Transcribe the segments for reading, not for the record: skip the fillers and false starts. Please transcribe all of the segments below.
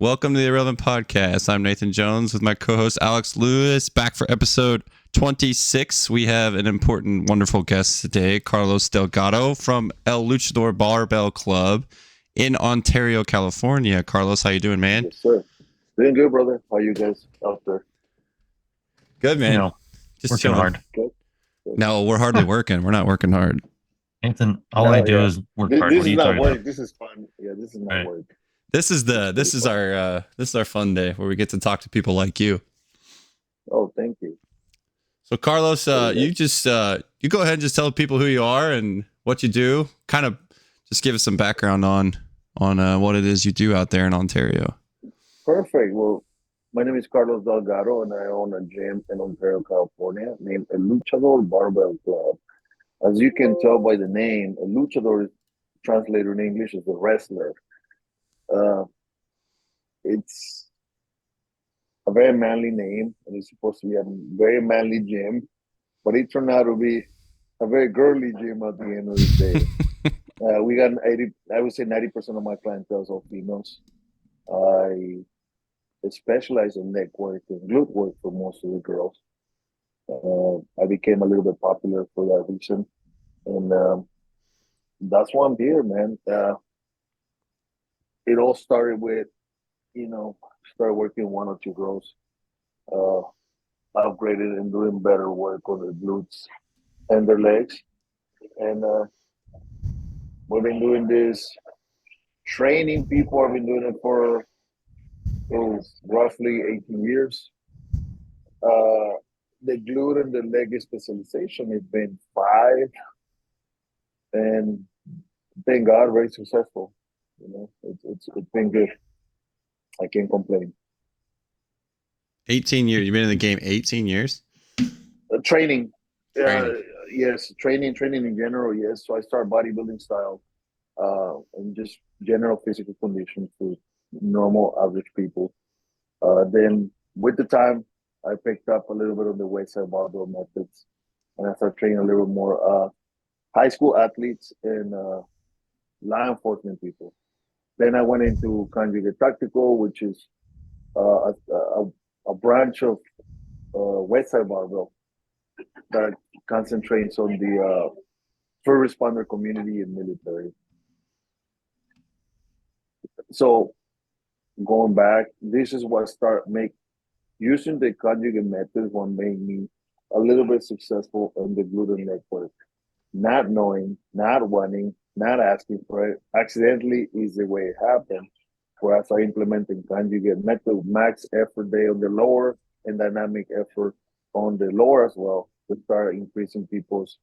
Welcome to the Irrelevant Podcast. I'm Nathan Jones with my co-host Alex Lewis, back for episode 26. We have an important, wonderful guest today, Carlos Delgado from El Luchador Barbell Club in Ontario, California. Carlos, how you doing, man? Yes, sir. Doing good, brother. How you guys out there? Good, man. Just Working chilling. hard. Good. Good. No, we're hardly working. We're not working hard. Nathan, all I No, do yeah. is work This, hard. this What are is you not talking work. about? This is fun. Yeah, this is not Right. work. This is Pretty our fun day where we get to talk to people like you. Oh, thank you. So Carlos, you just you go ahead and just tell people who you are and what you do. Kind of just give us some background on what it is you do out there in Ontario. Perfect. Well, my name is Carlos Delgado, and I own a gym in Ontario, California, named El Luchador Barbell Club. As you can tell by the name, a luchador, translated in English, is a wrestler. Uh, it's a very manly name, and it's supposed to be a very manly gym, but it turned out to be a very girly gym at the end of the day. We got 80, I would say 90% of my clientele are females. I specialize in neck work and glute work for most of the girls. I became a little bit popular for that reason. And that's why I'm here, man. It all started with, started working one or two girls, uh, upgraded and doing better work on their glutes and their legs. And we've been doing this training people. I've been doing it for roughly 18 years. The glute and the leg specialization has been 5, and thank God, very successful. It's been good. I can't complain. 18 years. You've been in the game 18 years? Training, Training. yes, training in general, yes. So I start bodybuilding style, and just general physical conditions for normal average people. Then with the time, I picked up a little bit of the wayside barbell methods, and I started training a little more high school athletes and law enforcement people. Then I went into Conjugate Tactical, which is a branch of wayside barbell that concentrates on the first responder community and military. So going back, this is what start make using the conjugate methods what made me a little bit successful in the gluten network. Not knowing, not wanting, not asking for it, accidentally is the way it happened. Whereas I implementing conjugate method, max effort day on the lower and dynamic effort on the lower as well to start increasing people's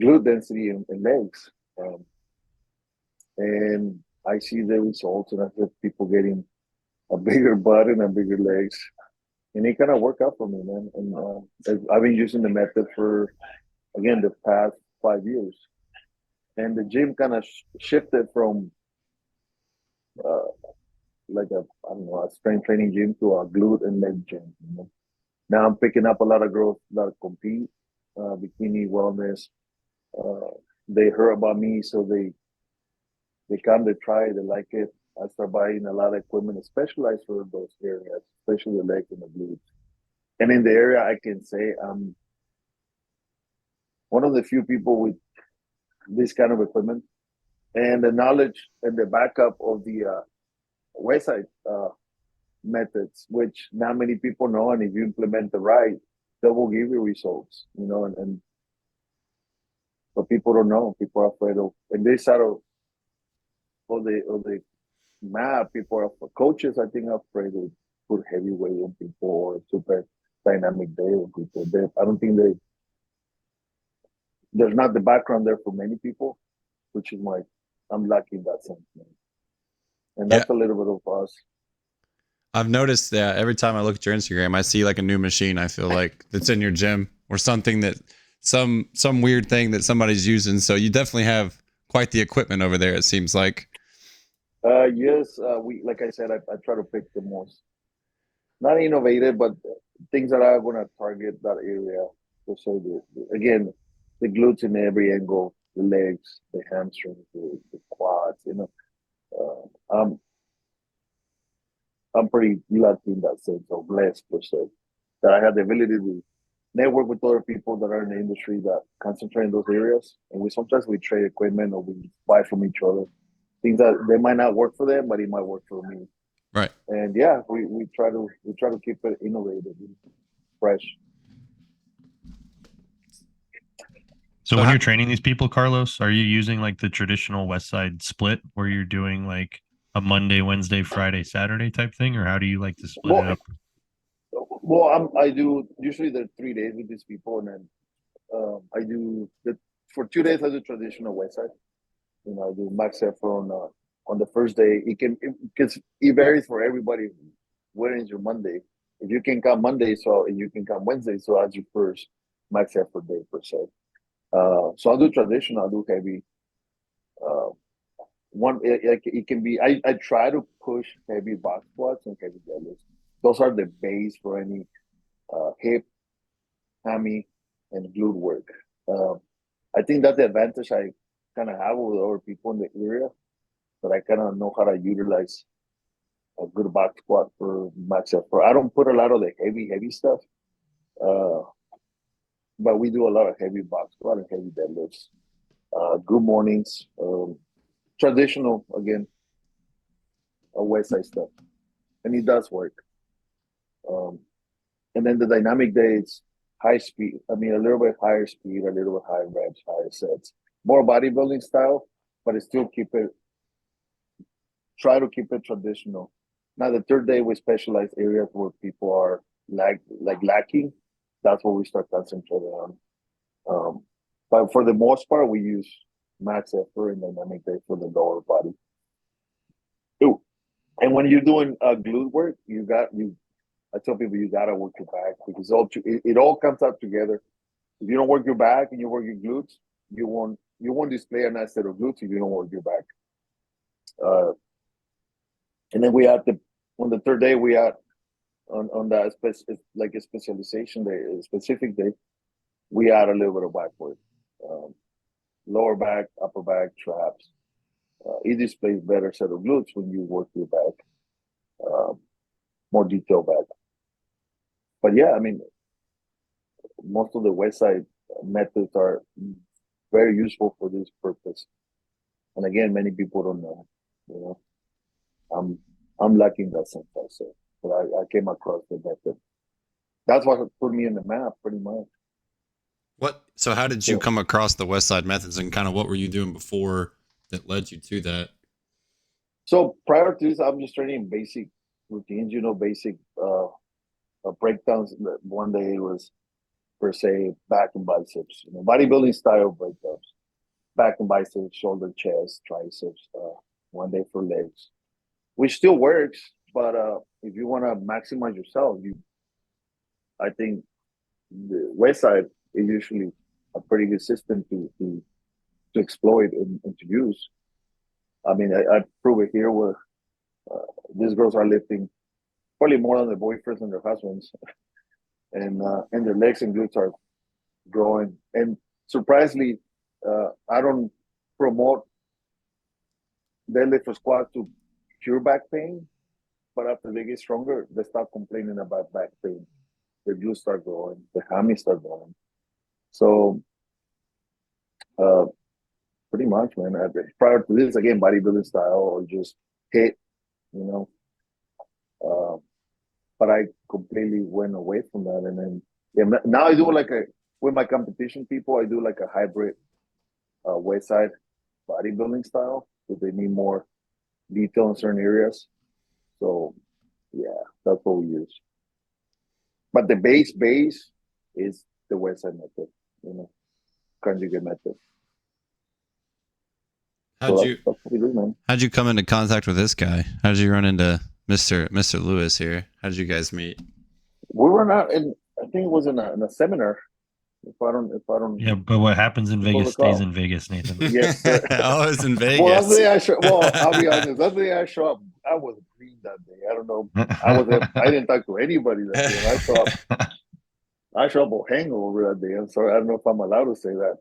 glute density and legs. And I see the results, and I see people getting a bigger butt and a bigger legs, and it kind of worked out for me, man. And I've been using the method for again the past 5 years, and the gym kind of shifted from uh, like a I don't know a strength training gym to a glute and leg gym. Now I'm picking up a lot of girls that compete, bikini wellness. Uh, they heard about me, so they come, they try, they like it. I start buying a lot of equipment specialized for those areas, especially the legs and the glutes. And in the area, I can say I'm one of the few people with this kind of equipment and the knowledge and the backup of the website methods, which not many people know. And if you implement the right, they will give you results, and but people don't know. People are afraid of, and this side of the map, people are coaches, I think, are afraid to put heavyweight on people or super dynamic day on people. I don't think there's not the background there for many people, which is my I'm lucky in that sense, man. And Yeah. that's a little bit of us. I've noticed that every time I look at your Instagram, I see like a new machine, I feel like, that's in your gym or something that some weird thing that somebody's using. So you definitely have quite the equipment over there, it seems like. Yes, we like I said, I try to pick the most not innovative, but things that are going to target that area. So again, the glutes in every angle, the legs, the hamstrings, the quads. Uh, um, I'm pretty lucky in that sense, or blessed per se, that I have the ability to network with other people that are in the industry that concentrate in those areas. And we trade equipment or we buy from each other. Things that they might not work for them, but it might work for me. Right. And yeah, we try to keep it innovative and fresh. So when you're training these people, Carlos, are you using like the traditional West Side split where you're doing like a Monday, Wednesday, Friday, Saturday type thing, or how do you like to split it up? I do usually the 3 days with these people, and then I do for 2 days I do traditional West Side. I do max effort on the first day. Because it varies for everybody. When is your Monday? If you can come Monday, so you can come Wednesday, so that's your first max effort day per se. So I'll do traditional, I'll do heavy. It can be. I try to push heavy box squats and heavy deadlifts. Those are the base for any hip, hammy, and glute work. I think that's the advantage I kind of have with other people in the area, that I kind of know how to utilize a good box squat for max effort. I don't put a lot of the heavy stuff, but we do a lot of heavy box squat and heavy deadlifts. Good mornings, traditional again, West Side stuff, and it does work. And then the dynamic day, it's high speed. I mean, a little bit higher speed, a little bit higher reps, higher sets, more bodybuilding style, but try to keep it traditional. Now, the third day, we specialize areas where people are lacking. That's what we start concentrating on. But for the most part, we use max effort and dynamic day for the lower body. Ooh. And when you're doing glute work, I tell people you gotta work your back, because it all comes up together. If you don't work your back and you work your glutes, you won't display a nice set of glutes if you don't work your back. And then on the third day we had on that like a specialization day, a specific day, we add a little bit of back work, lower back, upper back, traps. It displays better set of glutes when you work your back, more detailed back. But yeah, I mean, most of the West Side methods are very useful for this purpose. And again, many people don't know. I'm lucky in that sense also. But I came across the method. That's what put me in the map, pretty much. So how did you come across the West Side methods, and kind of what were you doing before that led you to that? So prior to this, I'm just training basic routines, basic breakdowns. One day it was, per se, back and biceps, bodybuilding style breakdowns, back and biceps, shoulder, chest, triceps. One day for legs, which still works, but if you want to maximize yourself, I think the West Side is usually a pretty good system to exploit and to use. I mean, I prove it here where these girls are lifting probably more than their boyfriends and their husbands, and their legs and glutes are growing. And surprisingly, I don't promote deadlift or squat to cure back pain, but after they get stronger, they start complaining about back pain. Their glutes start growing, the hammies start growing. So, pretty much, man. Prior to this, again, bodybuilding style or just hit, but I completely went away from that. And then now I do with my competition people, I do like a hybrid West Side bodybuilding style, because they need more detail in certain areas. So yeah, that's what we use. But the base is the West Side method, conjugate method. How'd you come into contact with this guy? How'd you run into Mr. Lewis here? How'd you guys meet? We were not I think it was in a seminar. If I don't. Yeah, but what happens in Vegas stays in Vegas, Nathan. Yes, sir. Oh, it's in Vegas. Well, I'll be honest. That's the day I show up. I was green that day. I don't know. I didn't talk to anybody that day. I show up hangover that day. I'm sorry. I don't know if I'm allowed to say that.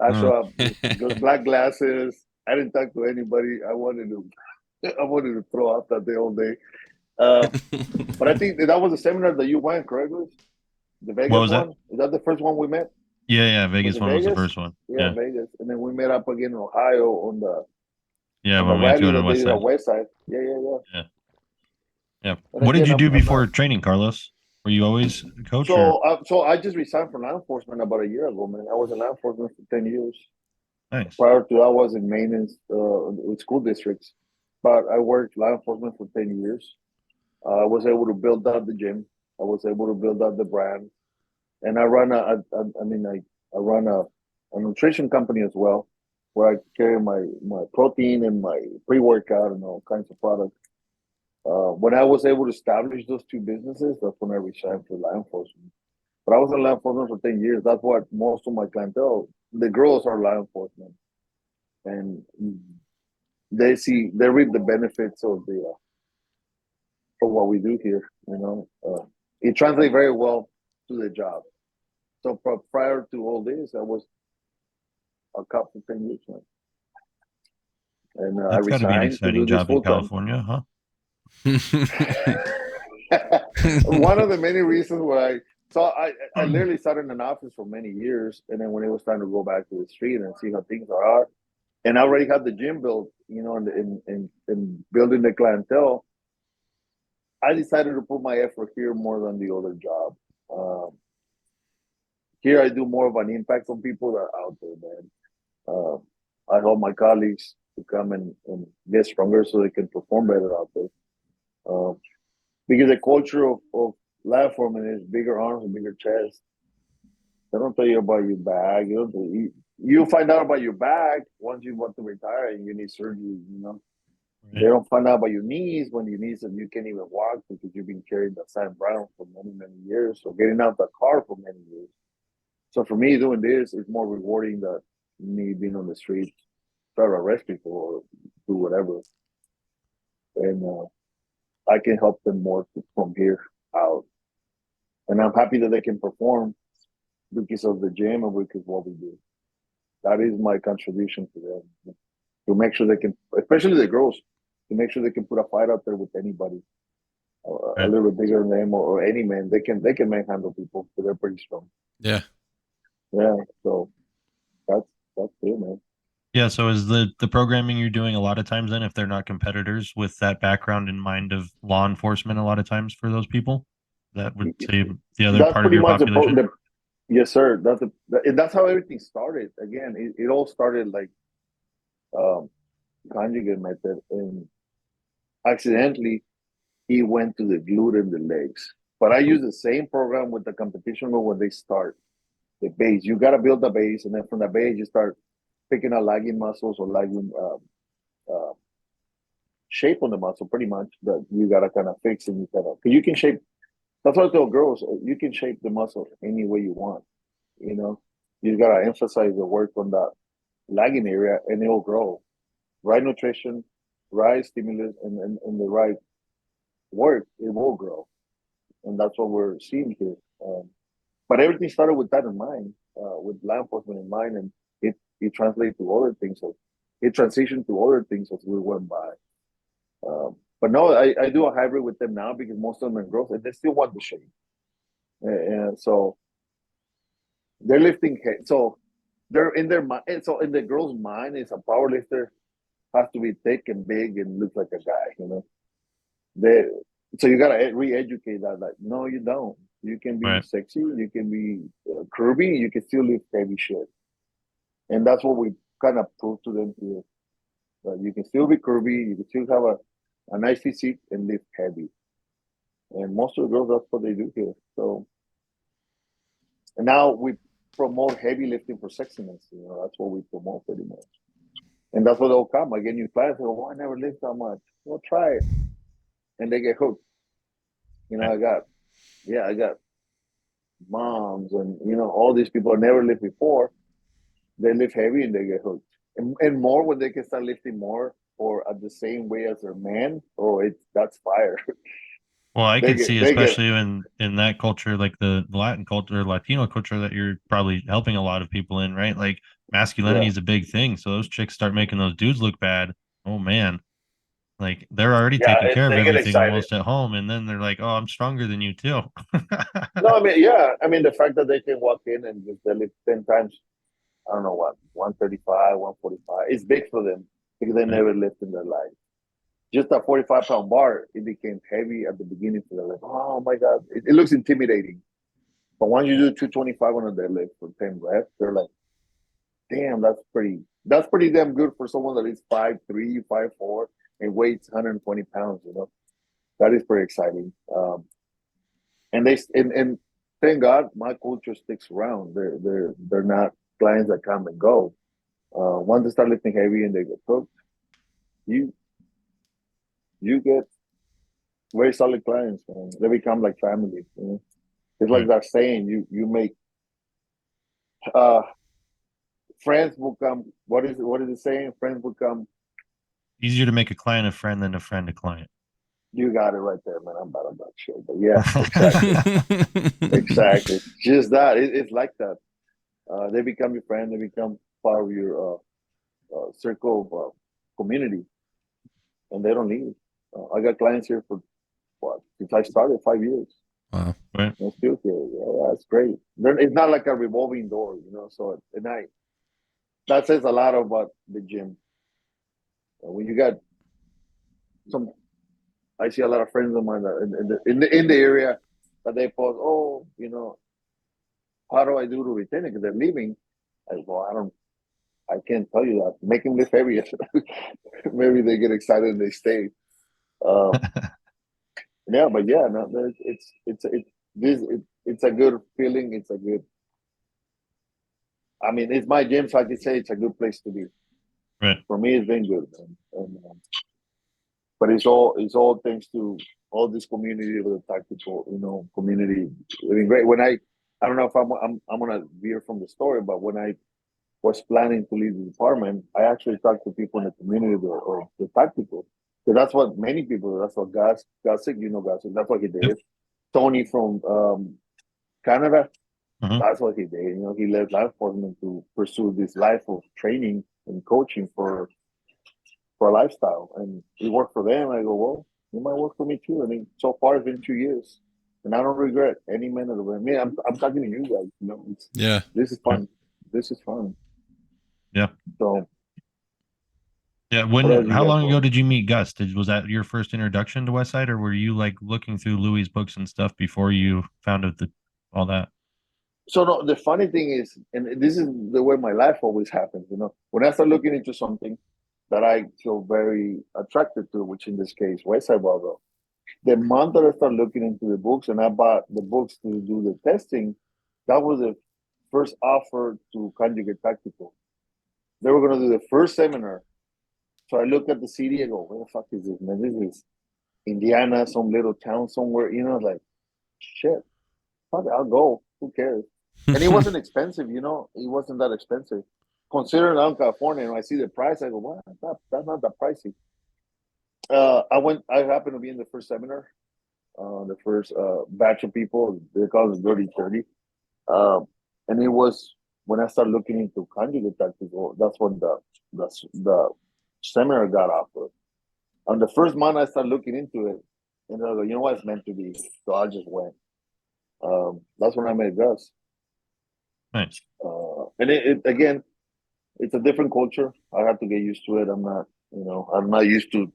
I show up with black glasses. I didn't talk to anybody. I wanted to throw out that day all day. But I think that was the seminar that you went, correct, Luis? The What Vegas was that? one? Is that the first one we met? Yeah, Was Vegas it one was the Vegas? first one. Yeah, Yeah, Vegas. And then we met up again in Ohio yeah. on the When we had to rally go to the that they West did at Side. West Side. Yeah, yeah, yeah. Yeah, yeah. And What did again, you do I'm not. before training, Carlos? Were you always a coach or So I just resigned from law enforcement about a year ago, man. I was in law enforcement for 10 years. nice? Prior to that, I was in maintenance with school districts, but I worked law enforcement for 10 years. I was able to build out the gym. I was able to build out the brand, and I run I run a nutrition company as well, where I carry my protein and my pre workout and all kinds of products. When I was able to establish those two businesses, that's when I resigned for law enforcement. But I was in law enforcement for 10 years. That's what most of my clientele, the girls, are law enforcement, and they reap the benefits of what we do here. It translates very well to the job. So prior to all this, I was a cop for 10 years now, and I That's got to be an resigned to exciting do this job in full time. California, huh? One of the many reasons why I literally sat in an office for many years, and then when it was time to go back to the street and see how things are, and I already had the gym built, and building the clientele, I decided to put my effort here more than the other job. Um, Here, I do more of an impact on people that are out there, man. I help my colleagues to come and get stronger so they can perform better out there. Um, because the culture of life forming is bigger arms and bigger chest. They don't tell you about your back. You find out about your back once you want to retire and you need surgery. They Right. don't find out about your knees when your knees and you can't even walk because you've been carrying the same brown for many, many years. So getting out the car for many years. So for me, doing this is more rewarding than me being on the street, try to arrest people or do whatever. And I can help them more from here out. And I'm happy that they can perform because of the gym and because of what we do. That is my contribution to them, to make sure they can, especially the girls, to make sure they can put a fight out there with anybody a Right. little bit bigger than them or any man. They can manhandle people because they're pretty strong. Yeah. Yeah, so that's it, man. Yeah. So is the programming you're doing a lot of times then, if they're not competitors with that background in mind of law enforcement, a lot of times for those people, that would say the other That's part of pretty your much population. yes, sir. That's how everything started. Again, it all started like um, conjugate method, and accidentally he went to the glute and the legs. But I use the same program with the competition, but when they start the base, you got to build the base, and then from the base you start picking out lagging muscles or lagging uh, shape on the muscle, pretty much that you got to kind of fix and you can shape. That's what I tell girls. You can shape the muscle any way you want. You know, you got to emphasize the work on that lagging area, and it'll grow. Right nutrition, right stimulus, and the right work, it will grow, and that's what we're seeing here. But everything started with that in mind, with law enforcement in mind, and it translated to other things. So it transitioned to other things as we went by. But no, I do a hybrid with them now because most of them are girls and they still want the shape. And so they're lifting head. So they're in their mind. So in the girl's mind, is a power lifter has to be thick and big and look like a guy. They so you gotta re-educate that. Like, no, you don't. You can be Right. sexy. You can be curvy. You can still lift heavy shit. And that's what we kind of prove to them here. That you can still be curvy. You can still have a nice physique and lift heavy. And most of the girls, that's what they do here. So, and now we promote heavy lifting for sexiness. That's what we promote pretty much. And that's what they'll come. I get new clients. They go, oh, I never lift that much. Well, try it. And they get hooked. Right. I got moms and, all these people never lift before. They lift heavy and they get hooked. And more when they can start lifting more or at the same way as their man, that's fire. Well, I they could get, see, they get, especially in that culture, like the Latin culture, Latino culture, that you're probably helping a lot of people in, right? Like masculinity yeah. is a big thing. So those chicks start making those dudes look bad. Oh man. Like they're already Yeah, taking care of they get everything excited. almost at home, and then they're like, "Oh, I'm stronger than you too." No, I mean, yeah, I mean the fact that they can walk in and just lift 10 times, I don't know what, 135, 145. It's big for them because they never lift in their life. Just a 45-pound bar, it became heavy at the beginning for them. Like, oh my God, it looks intimidating. But once you do 225 on a deadlift for 10 reps, they're like, damn, that's pretty damn good for someone that is 5'3", 5'4", and weighs 120 pounds, you know. That is pretty exciting. And thank God my culture sticks around. They're not clients that come and go. Once they start lifting heavy and they get hooked, you you get very solid clients, man. They become like family. You know? It's like that saying, you make uh friends become what is it saying? Friends become Easier to make a client a friend than a friend a client. you got it right there, man. I'm bad on that shit. But yeah, exactly. Exactly. Just that. It's like that. They become your friend, they become part of your circle of community, and they don't leave. I got clients here for what since I started 5 years. Wow. Right. I'm still here. Yeah, that's great. It's not like a revolving door, you know. So at night, that says a lot about the gym. When you got some, I see a lot of friends of mine that in the area that they post, oh, you know, how do I do to retain it? Because they're leaving. I can't tell you that. Make them lift heavier. Maybe they get excited and they stay. Um, yeah, but yeah, no, it's a good feeling. It's a good. I mean, it's my gym, so I can say it's a good place to be. Right. For me, it's been good, man. But it's all thanks to all this community of the tactical, you know, community. I mean, great. I don't know if I'm gonna veer from the story, but when I was planning to leave the department, I actually talked to people in the community or the tactical. So that's what many people. That's what Gossick, you know, Gossick. That's what he did. Yep. Tony from Canada. Mhm. That's what he did. You know, he left law enforcement to pursue this life of training and coaching for a lifestyle, and it worked for them. I go, well, it might work for me too. I mean, so far it's been 2 years, and I don't regret any minute of it. I mean, I'm talking to you guys. You know, Yeah. this is fun. This is fun. Yeah. So, Yeah. what else you How got long for ago me? did you meet Gus? Was that your first introduction to Westside, or were you like looking through Louis' books and stuff before you found out all that? So no, the funny thing is, and this is the way my life always happens. You know, when I start looking into something that I feel very attracted to, which in this case, Westside Barbell, the month that I start looking into the books and I bought the books to do the testing, that was the first offer to Conjugate Tactical. They were going to do the first seminar. So I look at the CD, I go, where the fuck is this, man? This is Indiana, some little town somewhere, you know, like, shit, fuck it, I'll go. Who cares? And it wasn't expensive, you know, it wasn't that expensive. Considering I'm California and I see the price, I go, wow, that's not that pricey. I happened to be in the first seminar, the first batch of people. They call it Dirty 30. Um, and it was when I started looking into conjugate tactical, that's when the seminar got offered. On the first month, I started looking into it, and I go, you know what, it's meant to be. So I just went. That's when I met Gus. Nice. And again, it's a different culture. I have to get used to it. I'm not used to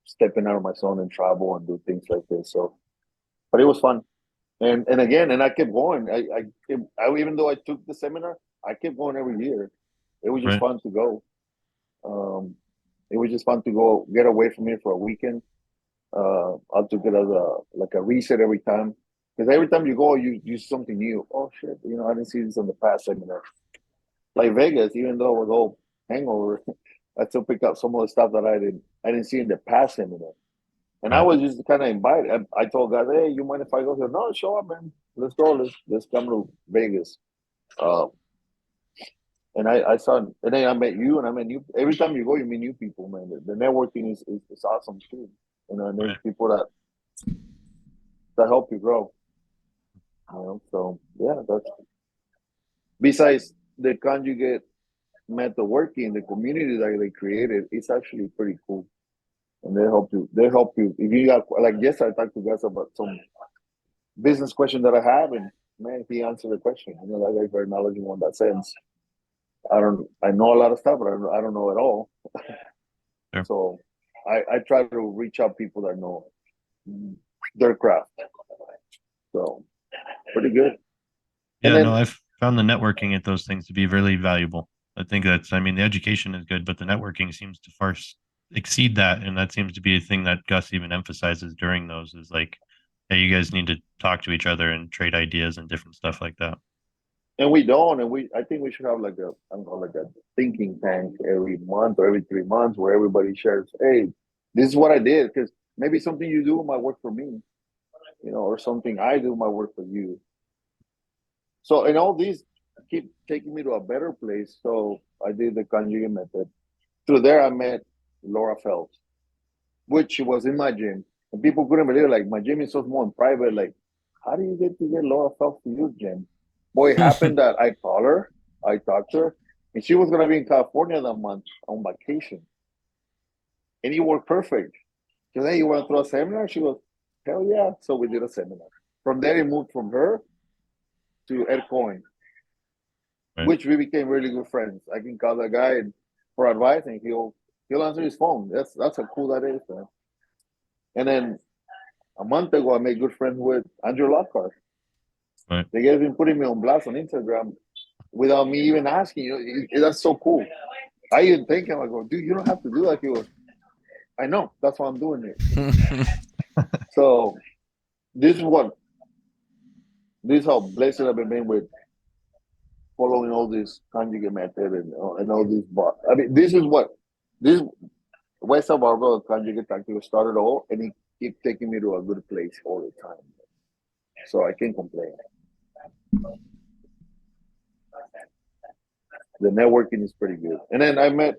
stepping out of my zone and travel and do things like this. So, but it was fun. And again, and I kept going. Even though I took the seminar, I kept going every year. It was just Right. fun to go. It was just fun to go get away from here for a weekend. I took it as a reset every time, because every time you go, you use something new. Oh shit, you know, I didn't see this on the past seminar. Like Vegas, even though it was all hangover, I still picked up some of the stuff that I didn't see in the past seminar. And I Right. was just kind of invited. I told guys, hey, you mind if I go here? No, show up, man. Let's go. Let's come to Vegas. Uh, and I saw, and then I met you, and I met you. Every time you go, you meet new people, man. The networking is awesome too. You know, and there's Right. people that help you grow. You know, so yeah, that's besides the conjugate method working, the community that they created, it's actually pretty cool. and they help you. They help you if you got like yesterday. I talked to guys about some business question that I have, and man, he answered the question. You know, that guy's very knowledgeable in that sense. I know a lot of stuff, but I don't know it all. Sure. So I try to reach out people that know their craft. So pretty good. Yeah, And then, no, I've found the networking at those things to be really valuable. I think I mean, the education is good, but the networking seems to far exceed that. And that seems to be a thing that Gus even emphasizes during those is like, hey, you guys need to talk to each other and trade ideas and different stuff like that. and we don't, and I think we should have like I don't know, like a thinking tank every month or every 3 months where everybody shares, hey, this is what I did, because maybe something you do might work for me, you know, or something I do might work for you. So, and all these keep taking me to a better place. So I did the conjugate method. Through there, I met Laura Phelps, which was in my gym. And people couldn't believe it. Like, my gym is so small and private. Like, how do you get Laura Phelps to your gym? Boy, it happened that I called her, I talked to her, and she was going to be in California that month on vacation. And it worked perfect. She said, hey, you want to throw a seminar? She goes, hell yeah. So we did a seminar. From there, it moved from her to Ed Cohen, Right. which we became really good friends. I can call that guy for advice, and he'll answer his phone. That's how cool that is, man. And then a month ago, I made good friends with Andrew Lockhart. Right. They guys been putting me on blast on Instagram without me even asking. You know, that's so cool. I even think him. I go, dude, you don't have to do that. He goes, I know. That's why I'm doing it. So this is how blessed I've been with following all this conjugate method and all these. I mean, this Westside Barbell Conjugate Tactical started all, and he keep taking me to a good place all the time. So I can't complain. The networking is pretty good. And then I met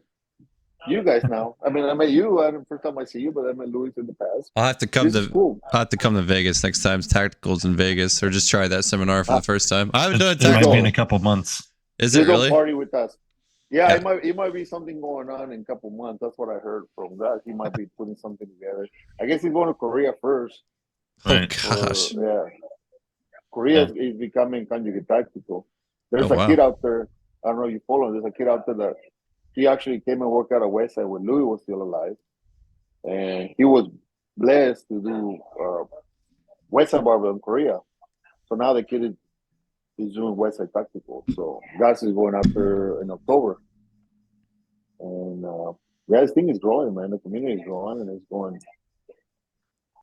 you guys now. I mean, I met you. The first time I see you, but I met Luis in the past. I'll have to come This is cool. I'll have to come to Vegas next time. Tacticals in Vegas, or just try that seminar for the first time. I haven't done a It might be tactical. in a couple months. Is You it really? don't party with us. Yeah, Yeah. it might be something going on in a couple months. That's what I heard from Gus. He might be putting something together. I guess he's going to Korea first. Right. Oh gosh. Yeah. Korea is becoming conjugate tactical. There's Oh, a wow. kid out there. I don't know if you follow him. There's a kid out there that he actually came and worked out at Westside when Louis was still alive. And he was blessed to do Westside Barbell in Korea. So now the kid is doing Westside Tactical. So Gus is going after in October. And yeah, this thing is growing, man. The community is growing, and it's going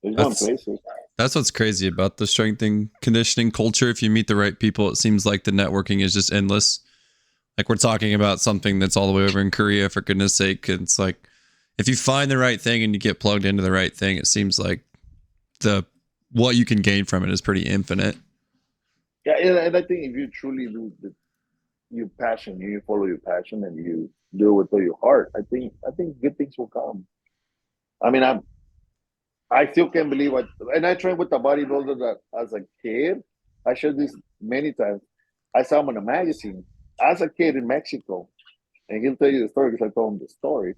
places. That's what's crazy about the strength and conditioning culture. If you meet the right people, it seems like the networking is just endless. Like, we're talking about something that's all the way over in Korea, for goodness sake. It's like, if you find the right thing and you get plugged into the right thing, it seems like what you can gain from it is pretty infinite. Yeah, and I think if you truly do your passion, you follow your passion, and you do it with all your heart, I think good things will come. I mean, I still can't believe and I trained with a bodybuilder that as a kid, I shared this many times. I saw him in a magazine as a kid in Mexico, and he'll tell you the story because I told him the story.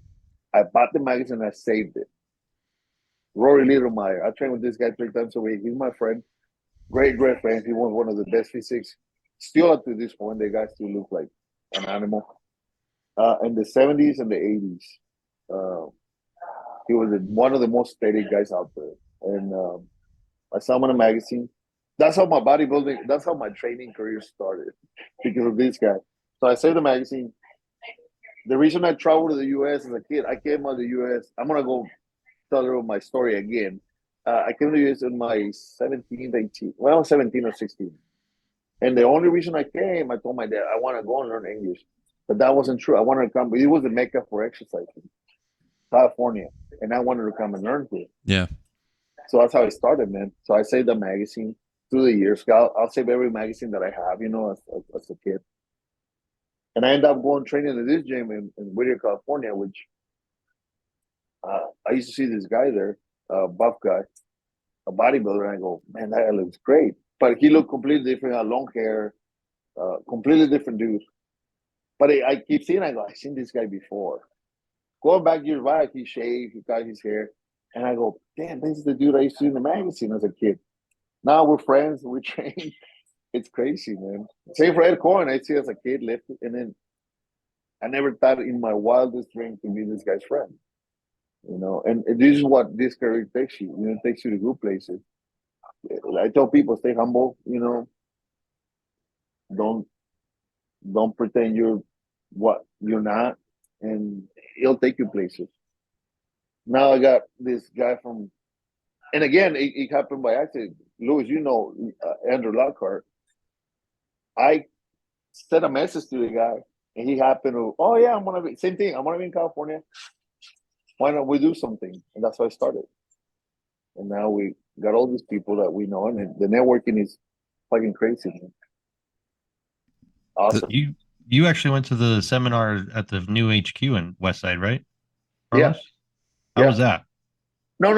I bought the magazine and I saved it. Rory Littlemeyer. I trained with this guy 3 times a week. He's my friend. Great friend. He was one of the best physiques. Still up to this point, the guy still looks like an animal. In the 70s and the 80s. He was one of the most steady guys out there. And I saw him in a magazine. That's how my training career started, because of this guy. So I saved the magazine. The reason I traveled to the U.S. as a kid, I came out of the U.S. I'm going to go tell you my story again. I came to the U.S. in my 17 or 16. And the only reason I came, I told my dad, I want to go and learn English. But that wasn't true. I wanted to come. It was the mecca for exercising, California. And I wanted to come and learn here. Yeah. So that's how it started, man. So I saved the magazine through the years. I'll save every magazine that I have, as a kid. And I ended up going training at this gym in Whittier, California, which I used to see this guy there, buff guy, a bodybuilder, and I go, man, that guy looks great. But he looked completely different, had long hair, completely different dude. But I keep seeing, I go, I've seen this guy before. going back years back, he shaved, he cut his hair, and I go, damn, this is the dude I used to see in the magazine as a kid. Now we're friends, we train. It's crazy, man. Same for Ed Cohen. I see as a kid lifted, and then I never thought in my wildest dream to be this guy's friend. And this is what this career takes you. It takes you to good places. I tell people, stay humble. Don't pretend you're what you're not, and it'll take you places. Now I got this guy and again, it happened by accident. Louis, Andrew Lockhart. I sent a message to the guy, and he happened to, oh yeah, I'm gonna be same thing. I'm gonna be in California. Why not we do something? And that's how I started. And now we got all these people that we know, and the networking is fucking crazy, man. Awesome. You actually went to the seminar at the new HQ in Westside, right? Yeah. Carlos? How was that? No.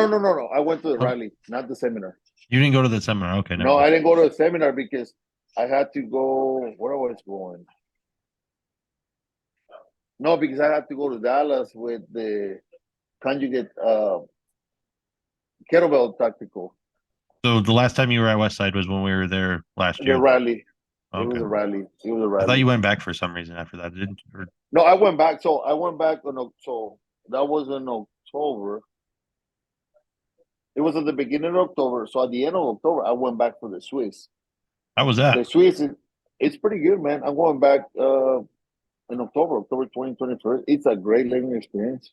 I went to the rally, not the seminar. You didn't go to the seminar? Okay. No, I didn't go to the seminar because I had to go. Where I was going? No, because I had to go to Dallas with the Conjugate Kettlebell Tactical. So the last time you were at Westside was when we were there last year. The rally. Okay. It was a rally. I thought you went back for some reason after that, didn't you? No, I went back. So I went back so that was in October. It was at the beginning of October. So at the end of October, I went back for the Swiss. How was that? The Swiss, it's pretty good, man. I'm going back in October 2021. It's a great learning experience.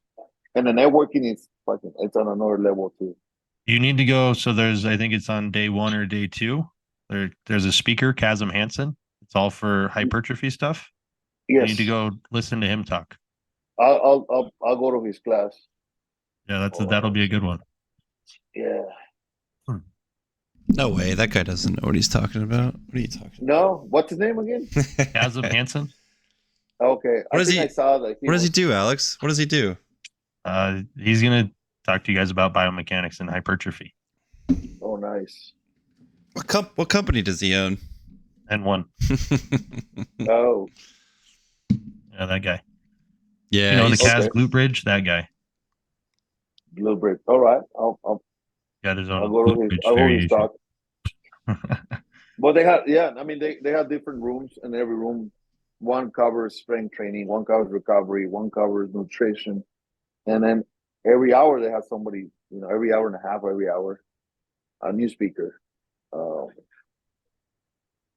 And the networking is it's on another level too. You need to go. So I think it's on day 1 or day 2. There's a speaker, Chasm Hansen. It's all for hypertrophy stuff. Yes. You need to go listen to him talk. I'll go to his class. Yeah, that'll be a good one. Yeah. No way. That guy doesn't know what he's talking about. What are you talking about? No. What's his name again? Chasm Hansen. Okay. I saw that. What does he do, Alex? What does he do? He's going to talk to you guys about biomechanics and hypertrophy. Oh, nice. What company does he own? N1. Oh. Yeah, that guy. Yeah. The Cas glute bridge, that guy. Glute bridge. All right. I'll got his own. I'll go to his talk. But they have different rooms, and every room, one covers strength training, one covers recovery, one covers nutrition, and then every hour they have somebody, every hour and a half, every hour, a new speaker.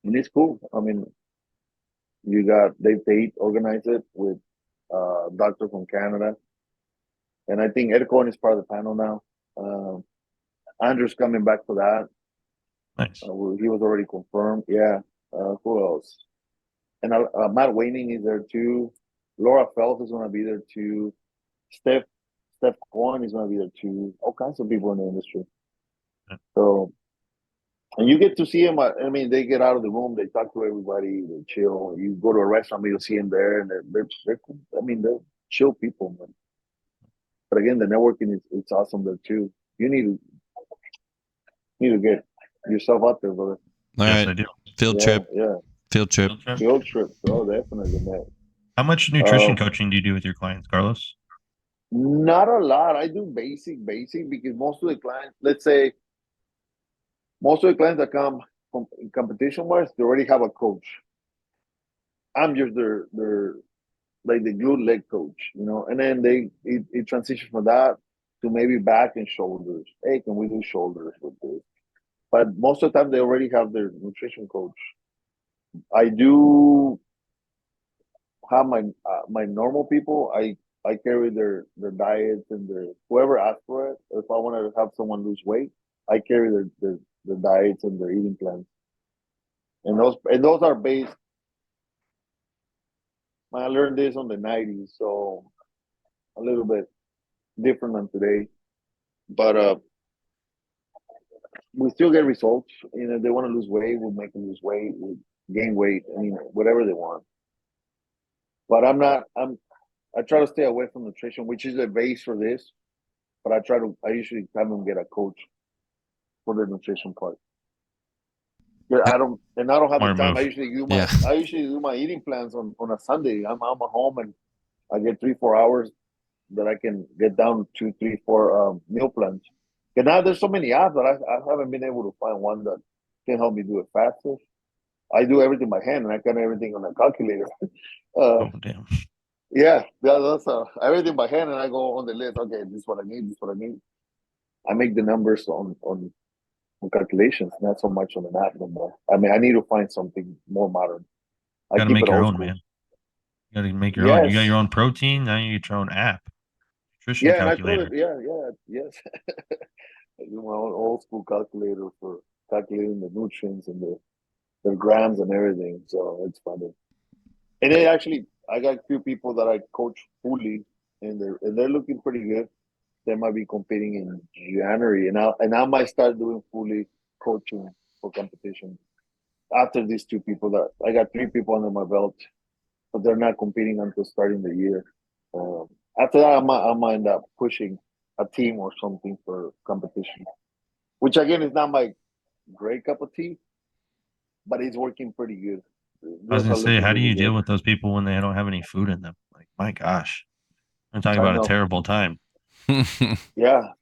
And it's cool. I mean, you got Dave Tate organized it with a doctor from Canada, and I think Ed Cohen is part of the panel now. Andrew's coming back for that. Nice. He was already confirmed. Yeah. Who else? And Matt Waning is there too. Laura Phelps is going to be there too. Steph Cohen is going to be there too. All kinds of people in the industry. Yeah. So, and you get to see them. I mean, they get out of the room. They talk to everybody. They chill. You go to a restaurant, you'll see them there, and they're cool. I mean, they're chill people, man. But again, the networking it's awesome there too. You need to get yourself out there, brother. All right. I do. Field trip. Yeah. Field trip. Oh, definitely, man. How much nutrition coaching do you do with your clients, Carlos? Not a lot. I do basic because most of the clients, let's say, that come from competition-wise, they already have a coach. I'm just their like the glute leg coach, and then it transitions from that to maybe back and shoulders. Hey, can we do shoulders with this? But most of the time, they already have their nutrition coach. I do have my normal people. I carry their diets and their whoever asks for it. If I want to have someone lose weight, I carry their diets and their eating plans. And those are based. I learned this on the 90s, so a little bit different than today. But we still get results. If they want to lose weight, we'll make them lose weight. We'll gain weight. Whatever they want. But I try to stay away from nutrition, which is the base for this. But I usually have them get a coach for the nutrition part. Yeah, I don't have the time. I usually do my eating plans on a Sunday. I'm at home and I get 3-4 hours that I can get down 2, 3, 4 meal plans. And now there's so many apps that I haven't been able to find one that can help me do it faster. I do everything by hand, and I can everything on a calculator. Oh damn. Yeah, that's everything by hand, and I go on the list. Okay, this is what I need. This is what I need. I make the numbers on calculations, not so much on an app no more. I mean, I need to find something more modern. I Gotta keep make it your old own, school. man. You gotta make your own. You got Yes. your own protein, now you get your own app. Nutrition Yeah, and I thought calculator. it. Yeah, yes. I do my own old school calculator for calculating the nutrients and the grams and everything. So it's funny. And it actually, I got a few people that I coach fully, and they're looking pretty good. They might be competing in January, and I might start doing fully coaching for competition after these two people. That I got 3 people under my belt, but they're not competing until starting the year. Um, After that, I might end up pushing a team or something for competition, which again is not my great cup of tea, but it's working pretty good. I was Girls gonna are say, looking how do really you good. deal with those people when they don't have any food in them? Like, my gosh, I'm talking I about a know. terrible time. Yeah.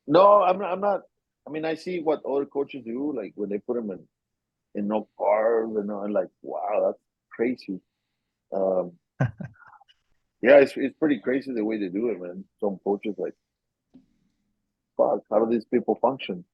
No, I'm not. I'm not. I mean, I see what other coaches do, like when they put them in no carbs, and I'm like, wow, that's crazy. Um, yeah, it's pretty crazy the way they do it, man. Some coaches like, fuck, how do these people function?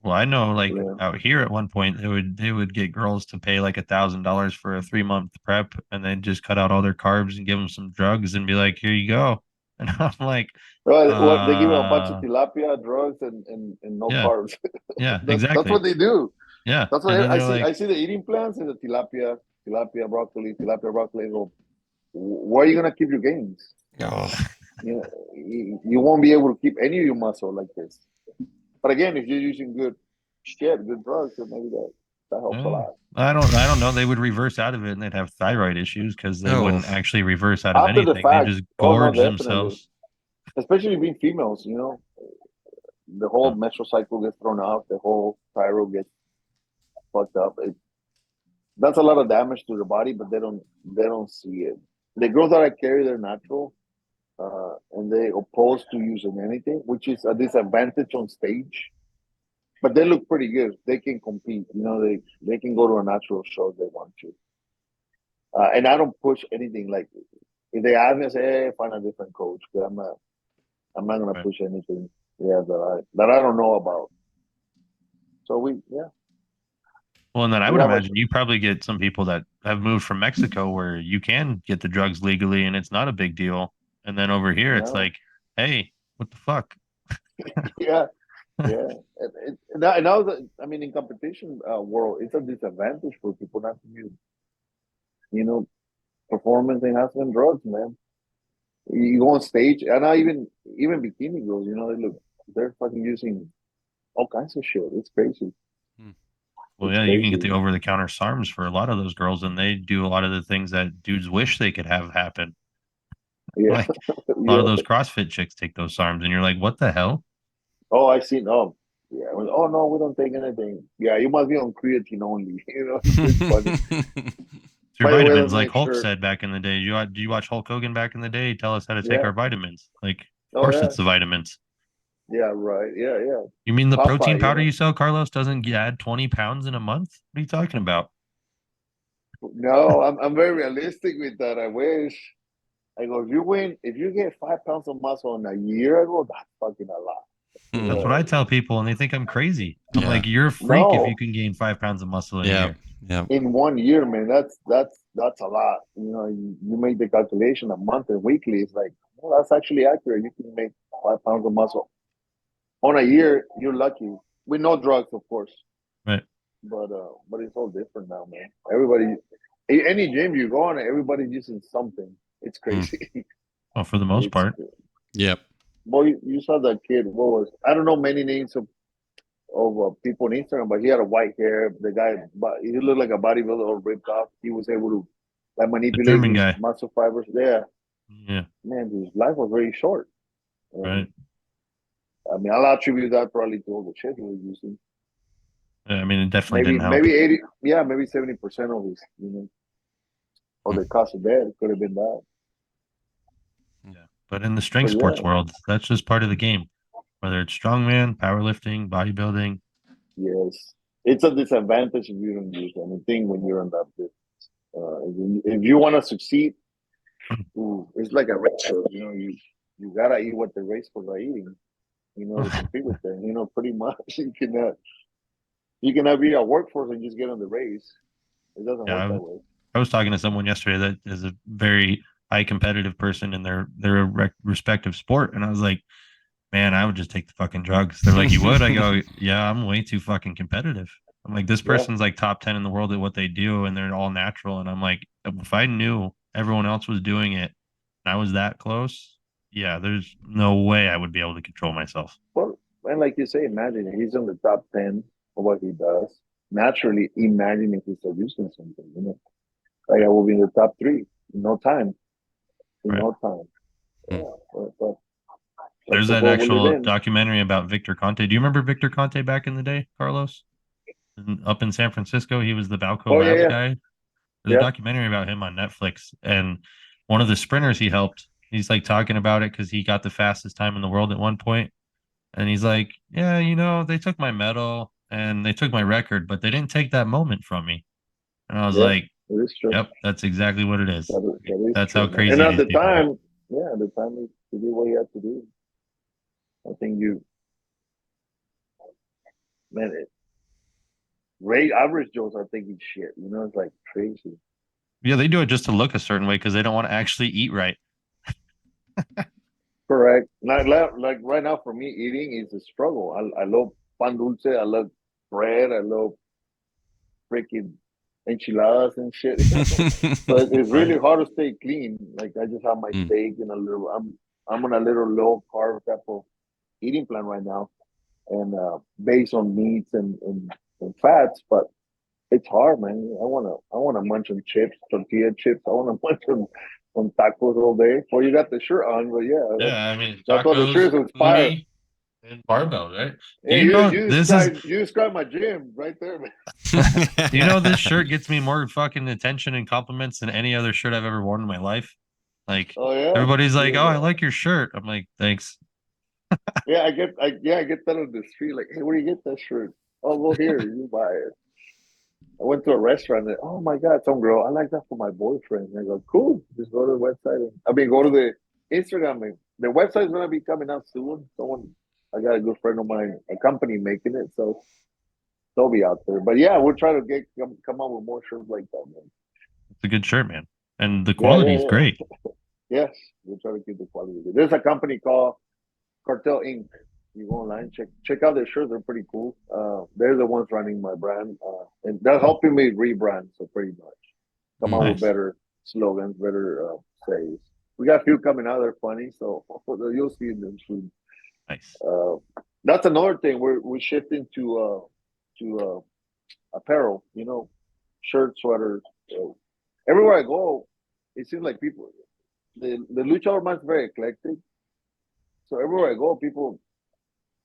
Well, I know, like Yeah. out here at one point, they would get girls to pay like $1,000 for a 3 month prep, and then just cut out all their carbs and give them some drugs and be like, "Here you go." And I'm like, Well, what they give them a bunch of uh, tilapia, drugs, and no yeah, carbs. yeah, That's exactly, what they do. yeah. That's And what then I they're see. like, I see the eating plans and the tilapia broccoli, tilapia broccoli. I go, where are you gonna keep your gains? Oh, You know, you won't be able to keep any of your muscle like this. But again, if you're using good shit, good drugs, then maybe that helps a "Eh, lot. I don't know. They would reverse out of it, and they'd have thyroid issues because they oh, wouldn't actually reverse out of After the anything. They fact, just oh no, gorge definitely. themselves. Especially being females, the whole menstrual cycle gets thrown out, the whole thyroid gets fucked up. That's a lot of damage to the body, but they don't see it. The girls that I carry, they're natural, and they opposed to using anything, which is a disadvantage on stage. But they look pretty good. They can compete. They can go to a natural show if they want to. And I don't push anything. Like if they ask me, I say, hey, find a different coach. But I'm not gonna Right. push anything. Yeah, that I don't know about. So yeah, Well, and then I we would have a imagine you probably get some people that have moved from Mexico where you can get the drugs legally and it's not a big deal. And then over here, it's no, like, hey, what the fuck? yeah, yeah. And now I mean, in competition world, it's a disadvantage for people not to use, you know, performance enhancement drugs, man. You go on stage, and not even bikini girls, they're fucking using all kinds of shit. It's crazy. Well, It's yeah, you can get crazy. the over the counter SARMs for a lot of those girls, and they do a lot of the things that dudes wish they could have happen. Yeah, Like a lot of yeah. those CrossFit chicks take those SARMs, and you're like, what the hell? Oh, I seen. Oh, yeah. Oh no, we don't take anything. Yeah, you must be on creatine only. It's funny. It's your By the way, let's vitamins, like make Hulk sure. said back in the day. Do you watch Hulk Hogan back in the day? Tell us how to take Yeah. our vitamins. Like, of Oh course, yeah. it's the vitamins. Yeah. Right. Yeah. Yeah. You mean the protein Popeye. powder you sell, Carlos, doesn't add 20 pounds in a month? What are you talking about? No, I'm very realistic with that. I wish. I go, if you get 5 pounds of muscle in a year, I go, that's fucking a lot. That's what I Uh, tell people, and they think I'm crazy. I'm yeah, like, you're a freak if you no, can gain 5 pounds of muscle in a yeah, year. yeah. in one year, man, that's a lot. You make the calculation a month and weekly. It's like, well, that's actually accurate. You can make 5 pounds of muscle on a year. You're lucky with no drugs, of course. Right. But it's all different now, man. Everybody, any gym you go on, everybody's using something. It's Mm. crazy. Well, for the most It's part. Yep. boy, you saw that kid. What was I don't know many names of people on Instagram, but he had a white hair. The guy, but he looked like a bodybuilder or ripped off. He was able to like The manipulate German his guy. muscle fibers. Yeah, Yeah. man, his life was very short. And Right. I mean, I'll attribute that probably to all the shit he was using. Yeah, I mean, it definitely Maybe didn't help. maybe 80, yeah, maybe 70% of his, of Mm. the cost of death could have been that. Yeah. But in the strength But sports yeah, world, that's just part of the game. Whether it's strongman, powerlifting, bodybuilding. yes, it's a disadvantage if you don't use anything when you're on that business. If you want to succeed, ooh, it's like a race. You know, you gotta eat what the race was are eating. You know, to compete with them. You know, pretty much you cannot be a workforce and just get on the race. It doesn't Yeah, work that way. I was talking to someone yesterday that is a very high competitive person in their respective sport, and I was like, man, I would just take the fucking drugs. They're like, you would? I go, yeah, I'm way too fucking competitive. I'm like, this Yeah, person's like top 10 in the world at what they do, and they're all natural. And I'm like, if I knew everyone else was doing it and I was that close, yeah, there's no way I would be able to control myself. well, and like you say, imagine he's on the top 10 of what he does. Naturally, imagine if he's producing something. You know, like I will be in the top three in no time. In Right. no time. Mm. Yeah, but that's There's the that world we live actual in. documentary about Victor Conte. Do you remember Victor Conte back in the day, Carlos? Up in San Francisco, he was the Balco Oh yeah, Labs yeah, guy. There's a yeah. documentary about him on Netflix, and one of the sprinters he helped, he's like talking about it because he got the fastest time in the world at one point, and he's like, "Yeah, they took my medal and they took my record, but they didn't take that moment from me." And I was Yeah, like, it is true. "Yep, that's exactly what it is. That is That's how true, man. And crazy at these the people are." time, yeah, at the time he did what he had to do. I think man, rate average Joes are thinking shit. You know, it's like crazy. Yeah, they do it just to look a certain way because they don't want to actually eat right. Correct. Like right now for me, eating is a struggle. I love pan dulce. I love bread. I love freaking enchiladas and shit. So it's Right. really hard to stay clean. Like I just have my Mm. steak and a little. I'm on a little low carb type of eating plan right now, and based on meats and fats. But it's hard, man. I wanna munch on chips, tortilla chips. I wanna munch on tacos all day. Well, you got the shirt on, but yeah, Yeah, I mean, that's what the tacos, shirt inspired. uni, and barbell, right? Do Hey, you you know you this is describe you describe my gym right there, man. this shirt gets me more fucking attention and compliments than any other shirt I've ever worn in my life. Like Oh yeah, everybody's like, "Oh, I yeah, like your shirt." I'm like, "Thanks." yeah. I get that on the street. Like, hey, where do you get that shirt? Oh, go here, you buy it. I went to a restaurant and oh my god, some girl, I like that for my boyfriend. And I go, cool. Just go to the website. Go to the Instagram. And the website's gonna be coming out soon. I got a good friend of mine, a company making it, so they'll be out there. But yeah, we'll try to come up with more shirts like that, man. It's a good shirt, man, and the Yeah, quality yeah, is yeah. great. Yes, we'll try to keep the quality good. There's a company called Cartel Inc. You go online, check out their shirts. They're pretty cool. They're the ones running my brand, and they're helping me rebrand. So pretty much come Mm. out with Nice, better slogans, better says. We got a few coming out. They're funny, so you'll see them soon. nice. Uh, that's another thing. We're shifting to apparel. You know, shirts, sweaters. Everywhere I go, it seems like people. The luchador mind's very eclectic. So everywhere I go, people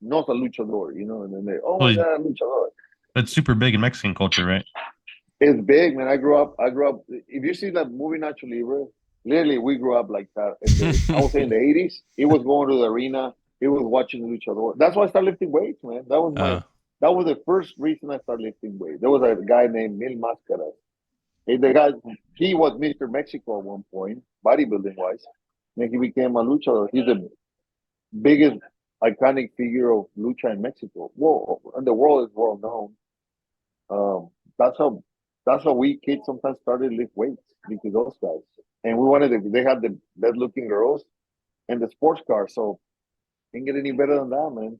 knows a luchador, you know, and then they, oh my Well, god, luchador. it's super big in Mexican culture, right? It's big, man. I grew up. If you see that movie Nacho Libre, literally we grew up like that. I would say in the '80s, he was going to the arena. He was watching luchador. That's why I started lifting weights, man. uh, That was the first reason I started lifting weights. There was a guy named Mil Mascaras. The guy, he was Mr. Mexico at one point, bodybuilding wise. Then he became a luchador. He's the biggest iconic figure of lucha in Mexico. Well, and the world is well known. Um, that's how we kids sometimes started to lift weights because those guys. And we wanted they had the best looking girls and the sports cars, so can't get any better than that, man.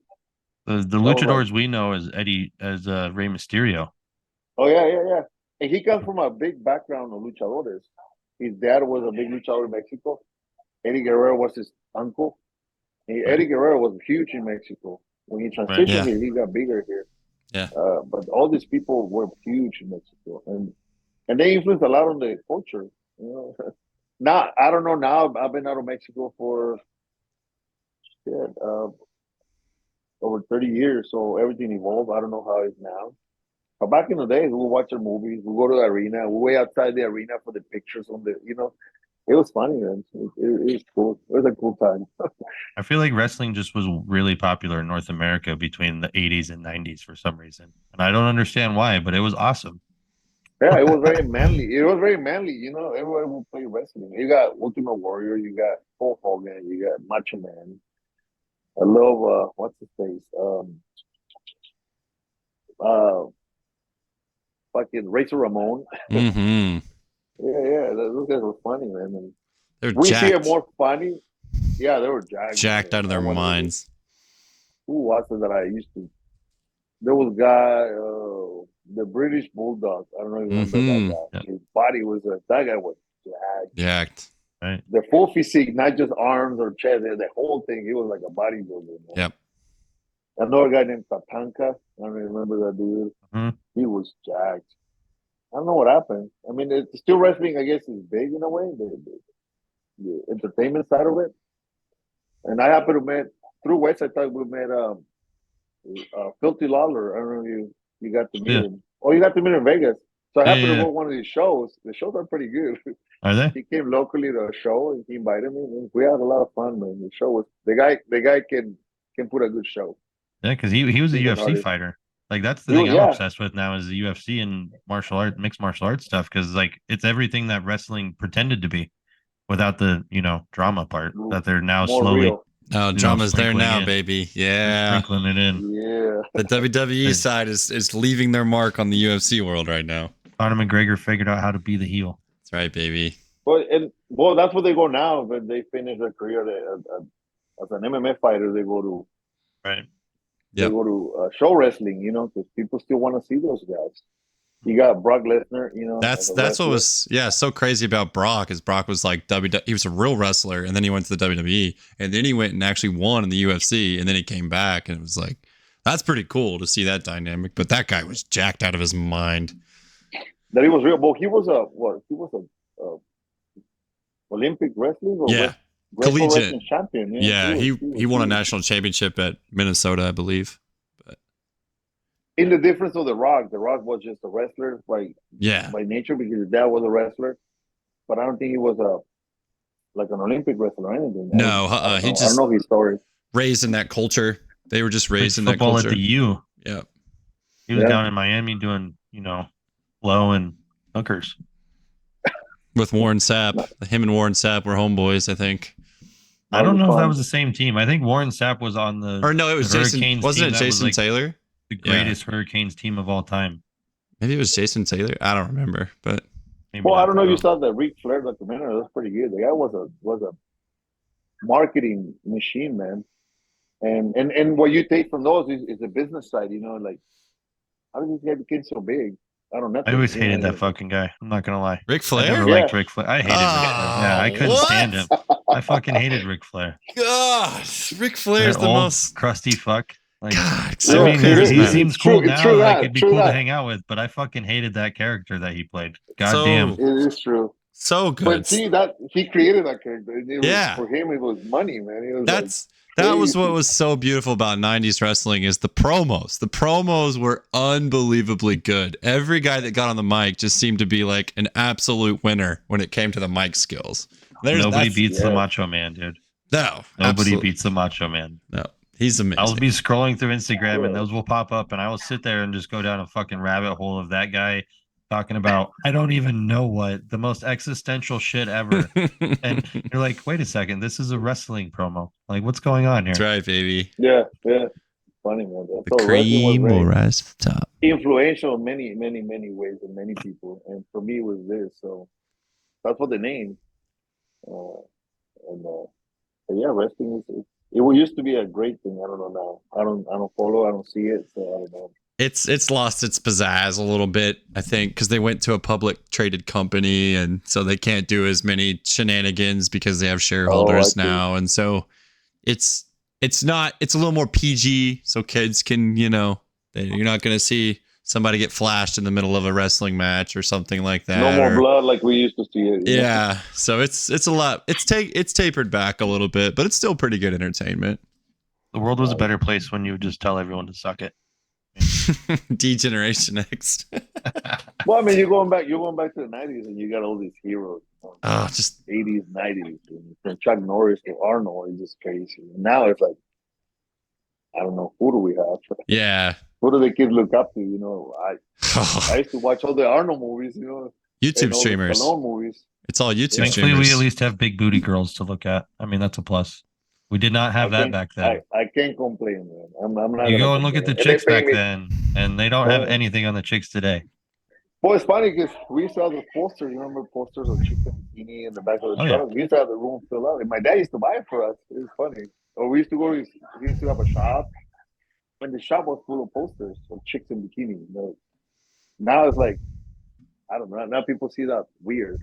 The That was like, luchadors we know as Rey Mysterio. oh yeah, yeah, yeah. And he comes from a big background of luchadores. His dad was a big luchador in Mexico. Eddie Guerrero was his uncle. And Right, Eddie Guerrero was huge in Mexico. When he right. transitioned yeah, here, he got bigger here. yeah. But all these people were huge in Mexico, and they influenced a lot on the culture. You know, now I don't know. Now I've been out of Mexico for shit, over 30 years, so everything evolved. I don't know how it's now. But back in the days, we watch our movies, we go to the arena, we wait outside the arena for the pictures on the, you know, it was funny, man. It was cool. It was a cool time. I feel like wrestling just was really popular in North America between the 80s and 90s for some reason. And I don't understand why, but it was awesome. Yeah, it was very manly. It was very manly. You know, everyone will play wrestling. You got Ultimate Warrior. You got Hulk Hogan. You got Macho Man. I love what's his face? Uh, fucking Razor Ramon. Mm-hmm. Yeah. Those guys were funny, man. And They're we see it jacked. more funny. Yeah, they were Jacked out of their I wonder minds. Who was it that I used to? There was a guy, the British Bulldog. I don't know if you remember Mm-hmm. that guy. His body was that guy was jacked. Jacked. Right. The full physique, not just arms or chest, the whole thing. He was like a bodybuilder. Man. Yep. Another guy named Tatanka. I don't remember that dude. Mhm. He was jacked. I don't know what happened. I mean, it's still wrestling, I guess, is big in a way, the entertainment side of it. And I happened to met through West. I thought we met Filthy Lawler. I don't know if you got to meet him. Oh, you got to meet him in Vegas. So I happened to go to one of these shows. The shows are pretty good. Are they? He came locally to a show and he invited me. And we had a lot of fun, man. The show was the guy can put a good show. Yeah, because he was a He's an UFC artist. fighter. Like that's the He thing was- I'm yeah. obsessed with now is the UFC and mixed martial arts stuff because like it's everything that wrestling pretended to be, without the drama part that they're now More slowly real. Oh, drama's there sprinkling now, in. baby. Yeah. sprinkling it in. Yeah. The WWE side is leaving their mark on the UFC world right now. Conor McGregor figured out how to be the heel. That's right, baby. Well, that's what they go now. When they finish their career as an MMA fighter, they go to Right. Yep. they go to show wrestling. Because people still want to see those guys. You got Brock Lesnar. That's as a what wrestler. was so crazy about Brock is Brock was like he was a real wrestler and then he went to the WWE and then he went and actually won in the UFC and then he came back and it was like that's pretty cool to see that dynamic. But that guy was jacked out of his mind. That he was real. Well, he was a Olympic wrestler or Yeah. wrestling Collegiate. champion. Yeah, he won a huge. national championship at Minnesota, I believe. In the difference of The Rock was just a wrestler by nature because his dad was a wrestler, but I don't think he was like an Olympic wrestler or anything. No, I he don't just know his story. raised in that culture. They were just raised in that Football culture. at the U. Yeah. He was down in Miami doing low and hookers. With Warren Sapp. Him and Warren Sapp were homeboys, I think. I don't know if that was the same team. I think Warren Sapp was on the Or no, it was Jason. Hurricanes Wasn't team it that was, Jason like, Taylor? the greatest Hurricanes team of all time. Maybe it was Jason Taylor. I don't remember, but Maybe Well, not I don't know if that you saw the Ric Flair documentary. That's pretty good. The guy was a marketing machine, man. And what you take from those is the business side. Like how did this guy became so big? I don't know. I always hated that fucking guy. I'm not gonna lie. Ric I Flair? never liked Ric Flair. I hated Ric Flair. Yeah, I couldn't what? stand him. I fucking hated Ric Flair. Gosh, Ric Flair's That the old, most crusty fuck. Like, God. I mean, he seems cool It's now. true Like that, it'd be true cool to that. hang out with, but I fucking hated that character that he played. God So- damn. It is true. so good. But see that he created that character. It was, Yeah. For him, it was money, man. It was That was what crazy. was so beautiful about 90s wrestling is the promos. The promos were unbelievably good. Every guy that got on the mic just seemed to be like an absolute winner when it came to the mic skills. Nobody beats the yeah. Macho Man, dude. No. Nobody absolute- beats the Macho Man. No. He's amazing. I'll be scrolling through Instagram and those will pop up and I will sit there and just go down a fucking rabbit hole of that guy talking about I don't even know what the most existential shit ever. And you're like, wait a second, this is a wrestling promo. Like, what's going on here? That's right, baby. Yeah. Funny, man. The So wrestling was cream will very rise to the top. influential in many ways and many people. And for me, it was this. So that's what the name. But yeah, wrestling it used to be a great thing. I don't know now. I don't follow. I don't see it. So I don't know. It's lost its pizzazz a little bit, I think, because they went to a public traded company, and so they can't do as many shenanigans because they have shareholders now, and so it's a little more PG, so kids can you're not going to see somebody get flashed in the middle of a wrestling match or something like that. No more blood like we used to see it. Yeah, so it's a lot. It's tapered back a little bit, but it's still pretty good entertainment. The world was a better place when you would just tell everyone to suck it. D-Generation X. Well, I mean, you're going back to the '90s, and you got all these heroes. Oh, just '80s, '90s, from Chuck Norris to Arnold is just crazy. And now it's like, I don't know, who do we have? yeah. Who do the kids look up to? I used to watch all the Arnold movies, YouTube and all the streamers. Stallone movies. It's all YouTube Thankfully, streamers. we at least have big booty girls to look at. I mean, that's a plus. We did not have that back then. I can't complain, man. I'm not. You gonna go and look at the complain. And chicks they pay back me. then, and they don't have Oh. anything on the chicks today. Well, it's funny because we used to have the posters. You remember posters of chicks in bikini in the back of the Oh, truck? We used to have the room filled out. And my dad used to buy it for us. It was funny. Or we used to go to. We used to have a shop, and the shop was full of posters of chicks in bikini. Now it's like, I don't know. Now people see that weird.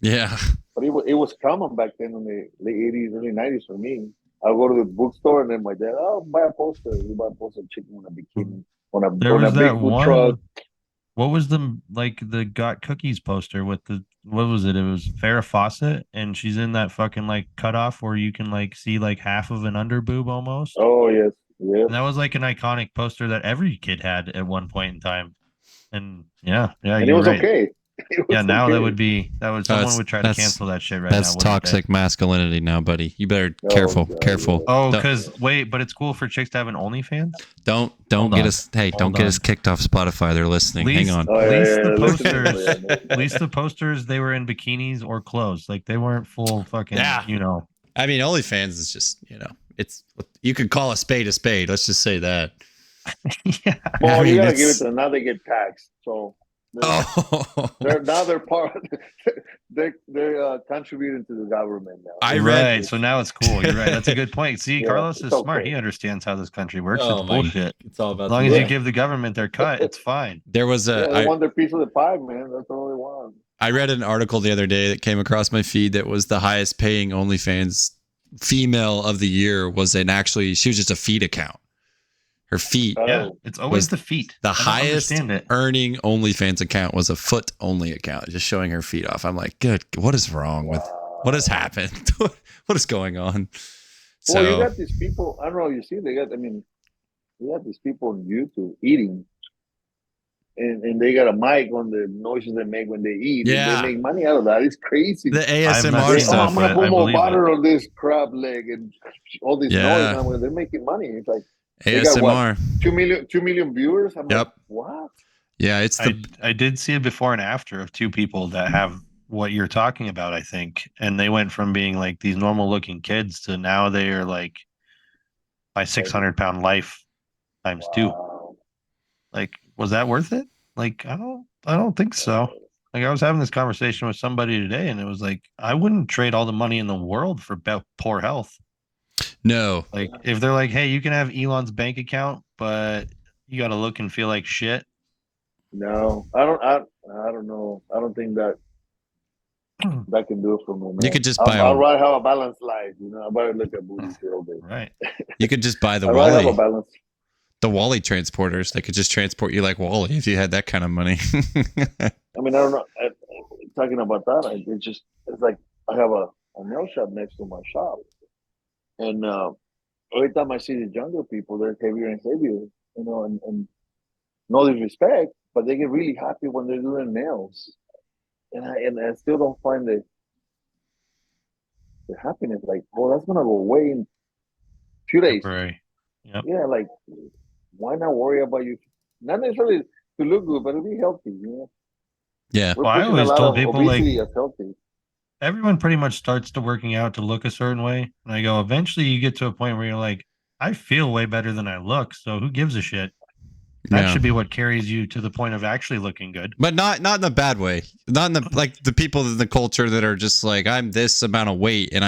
Yeah. But it was common back then in the late '80s, early '90s for me. I'll go to the bookstore and then my dad, buy a poster. We buy a poster of chicken in a bikini on There a was big that food one. truck. What was the Got Cookies poster with what was it? It was Farrah Fawcett, and she's in that fucking like cutoff where you can like see like half of an under boob almost. Oh yes, yes. And that was like an iconic poster that every kid had at one point in time. And yeah, And it you're was right. okay. Yeah, now okay. someone would try to cancel that shit right now. That's wouldn't they? toxic masculinity now, buddy. You better Oh, careful. God, Careful. Oh, Don't- because wait, but it's cool for chicks to have an OnlyFans. Don't Hold get on. us. Hey, Hold don't get on. us kicked off Spotify. They're listening. Least- Hang on. Oh, At least the listen, posters- yeah. At least the posters, they were in bikinis or clothes. Like they weren't full fucking. Yeah. I mean, OnlyFans is just it's you could call a spade a spade. Let's just say that. Yeah. Well, I mean, you gotta give it it's- to them. Now they get taxed, so Oh, they're part. They're contributing to the government now. I read- Right. So now it's cool. You're right. That's a good point. See, Yeah, Carlos it's is smart. okay. He understands how this country works. Oh It's my- bullshit. it's all about As long the- as you give the government their cut, it's fine. There was Yeah, they a. want their piece of the pie, man. That's all they want. I read an article the other day that came across my feed that was the highest paying OnlyFans female of the year was she was just a feed account. Her feet, Yeah. Oh. It's always Was the feet. the I don't highest understand it. earning OnlyFans account was a foot only account, just showing her feet off. I'm like, good. What is wrong with what has happened? What is going on? Well, you So got these people. I don't know. You see, you got these people on YouTube eating, and they got a mic on the noises they make when they eat. Yeah. And they make money out of that. It's crazy. the not ASMR seen stuff. I'm gonna but put I more believe butter on this crab leg and all this Yeah. noise. They're making money. It's like they got ASMR. 2 million viewers. I'm Yep. like, what? Yeah, it's the I did see a before and after of two people that have what you're talking about, I think. And they went from being like these normal looking kids to now they are like my 600-pound life times two. Wow. Like, was that worth it? Like, I don't think so. Like, I was having this conversation with somebody today, and it was like, I wouldn't trade all the money in the world for poor health. no. Like, if they're like, hey, you can have Elon's bank account, but you got to look and feel like shit. No, I don't know. I don't think that can do it for me. Man. You could just buy I'll rather have a balanced life. I'll rather look at booties all day. Right. You could just buy the I'd rather have a Wally, balance. the Wally transporters. They could just transport you like Wally if you had that kind of money. I mean, I don't know. Talking about that, it's like I have a nail shop next to my shop, and every time I see these younger people, they're heavier and heavier, and no disrespect, but they get really happy when they're doing nails, and I still don't find the happiness. Like, that's gonna go away in 2 days. Temporary. Yep. Yeah, like why not worry about you? Not necessarily to look good, but to be healthy. Yeah. We're Well, I pushing a always lot told of people, obesity as healthy. Everyone pretty much starts to working out to look a certain way. And I go, eventually you get to a point where you're like, I feel way better than I look. So who gives a shit? That Yeah. should be what carries you to the point of actually looking good. But not in a bad way. Not in the like the people in the culture that are just like, I'm this amount of weight and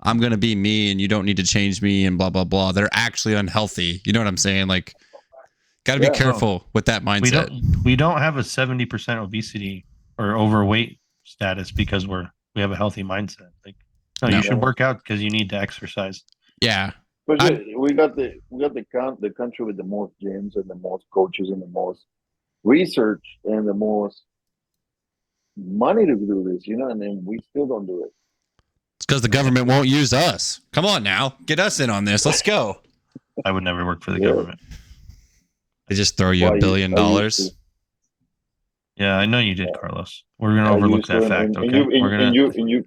I'm gonna be me and you don't need to change me and blah blah blah. They're actually unhealthy. You know what I'm saying? Like, gotta be Yeah. careful with that mindset. We don't have a 70% obesity or overweight status because we have a healthy mindset. Like, no, No. you should work out because you need to exercise. Yeah. But I'm- we got the country with the most gyms and the most coaches and the most research and the most money to do this, and then we still don't do it. It's because the government won't use us. Come on now. Get us in on this. Let's go. I would never work for the Yeah. government. They just throw you Well, $1 billion. I used to. Yeah, I know you did, Yeah. Carlos. We're gonna I overlook used to, that fact, okay? We're gonna.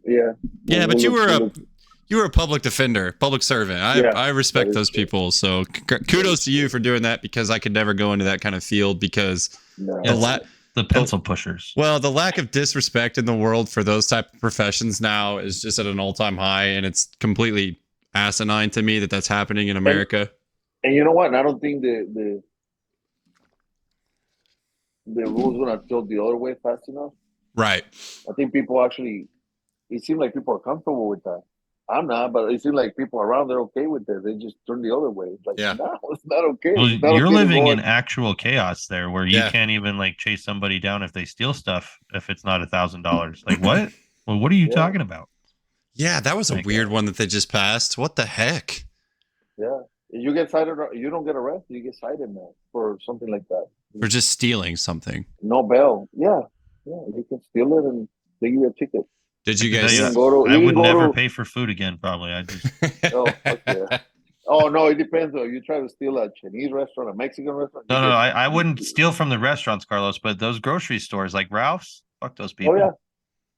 yeah. Yeah, but We'll look, you were a public defender, public servant. yeah, I that respect is those true. people. So kudos to you for doing that, because I could never go into that kind of field, because No. the The pencil pushers. well, the lack of disrespect in the world for those type of professions now is just at an all-time high, and it's completely asinine to me that that's happening in America. And you know what? And I don't think the rules gonna tilt the other way fast enough. Right. I think people actually. It seems like people are comfortable with that. I'm not, but it seems like people around they're okay with it. They just turn the other way. It's like, Yeah. no, it's not okay. Well, It's not you're okay to living go in and, actual chaos there, where you Yeah. can't even like chase somebody down if they steal stuff if it's not $1,000. Like what? Well, what are you yeah, talking about? Yeah, that was a Like, weird one that they just passed. What the heck? yeah. You get cited. You don't get arrested. You get cited, man, for something like that. For just stealing something. No bail. Yeah, yeah. You can steal it and they give you a ticket. Did you I can tell guys you, You I can would go never to. pay for food again. Probably, I just Oh, fuck yeah. Oh no, it depends though. You try to steal a Chinese restaurant, a Mexican restaurant, you no. get. I wouldn't steal from the restaurants, Carlos, but those grocery stores like Ralph's, fuck those Oh people. yeah.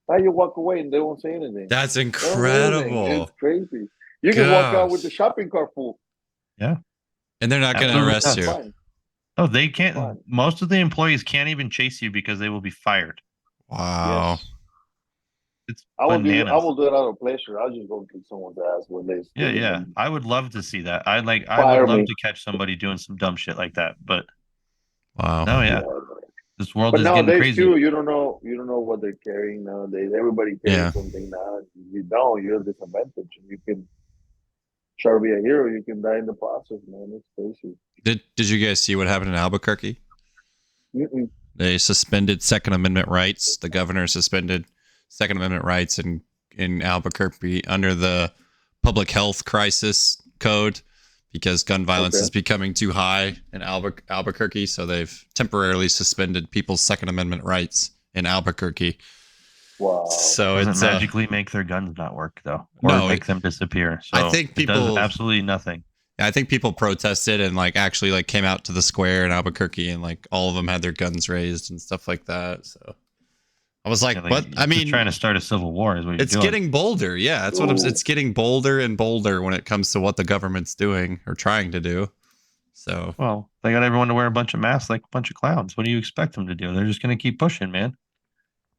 Now you walk away and they won't say anything. That's They don't say anything. It's incredible. crazy. You can walk out with the Gosh. shopping cart full. Yeah, And they're not going to absolutely arrest nuts. you. Fine. Oh, they can't. Fine. Most of the employees can't even chase you because they will be fired. Wow. Yes. It's I bananas. will do it out of pleasure. I'll just go kick someone's ass when they Yeah, steal it yeah. and I would love to see that. I would fire love me. to catch somebody doing some dumb shit like that. But Wow. no, yeah, Yeah. this world But is getting nowadays crazy. too, you don't know what they're carrying nowadays. Everybody carries Yeah. something now. You don't, you're a disadvantage. You can try to be a hero, you can die in the process, man. It's crazy. Did you guys see what happened in Albuquerque? Mm-mm. They suspended Second Amendment rights. The governor suspended Second Amendment rights in Albuquerque under the public health crisis code, because gun violence Okay. is becoming too high in Albuquerque. So they've temporarily suspended people's Second Amendment rights in Albuquerque. Wow. So Doesn't it's magically make their guns not work though, or No, make them disappear. So I think it does people- absolutely nothing. I think people protested and like actually like came out to the square in Albuquerque, and like all of them had their guns raised and stuff like that. So I was like, Yeah, what? you're I just mean, trying to start a civil war is what you're it's doing. getting bolder. Yeah, that's what I'm. Ooh. It's getting bolder and bolder when it comes to what the government's doing or trying to do. So Well, they got everyone to wear a bunch of masks like a bunch of clowns. What do you expect them to do? They're just going to keep pushing, man.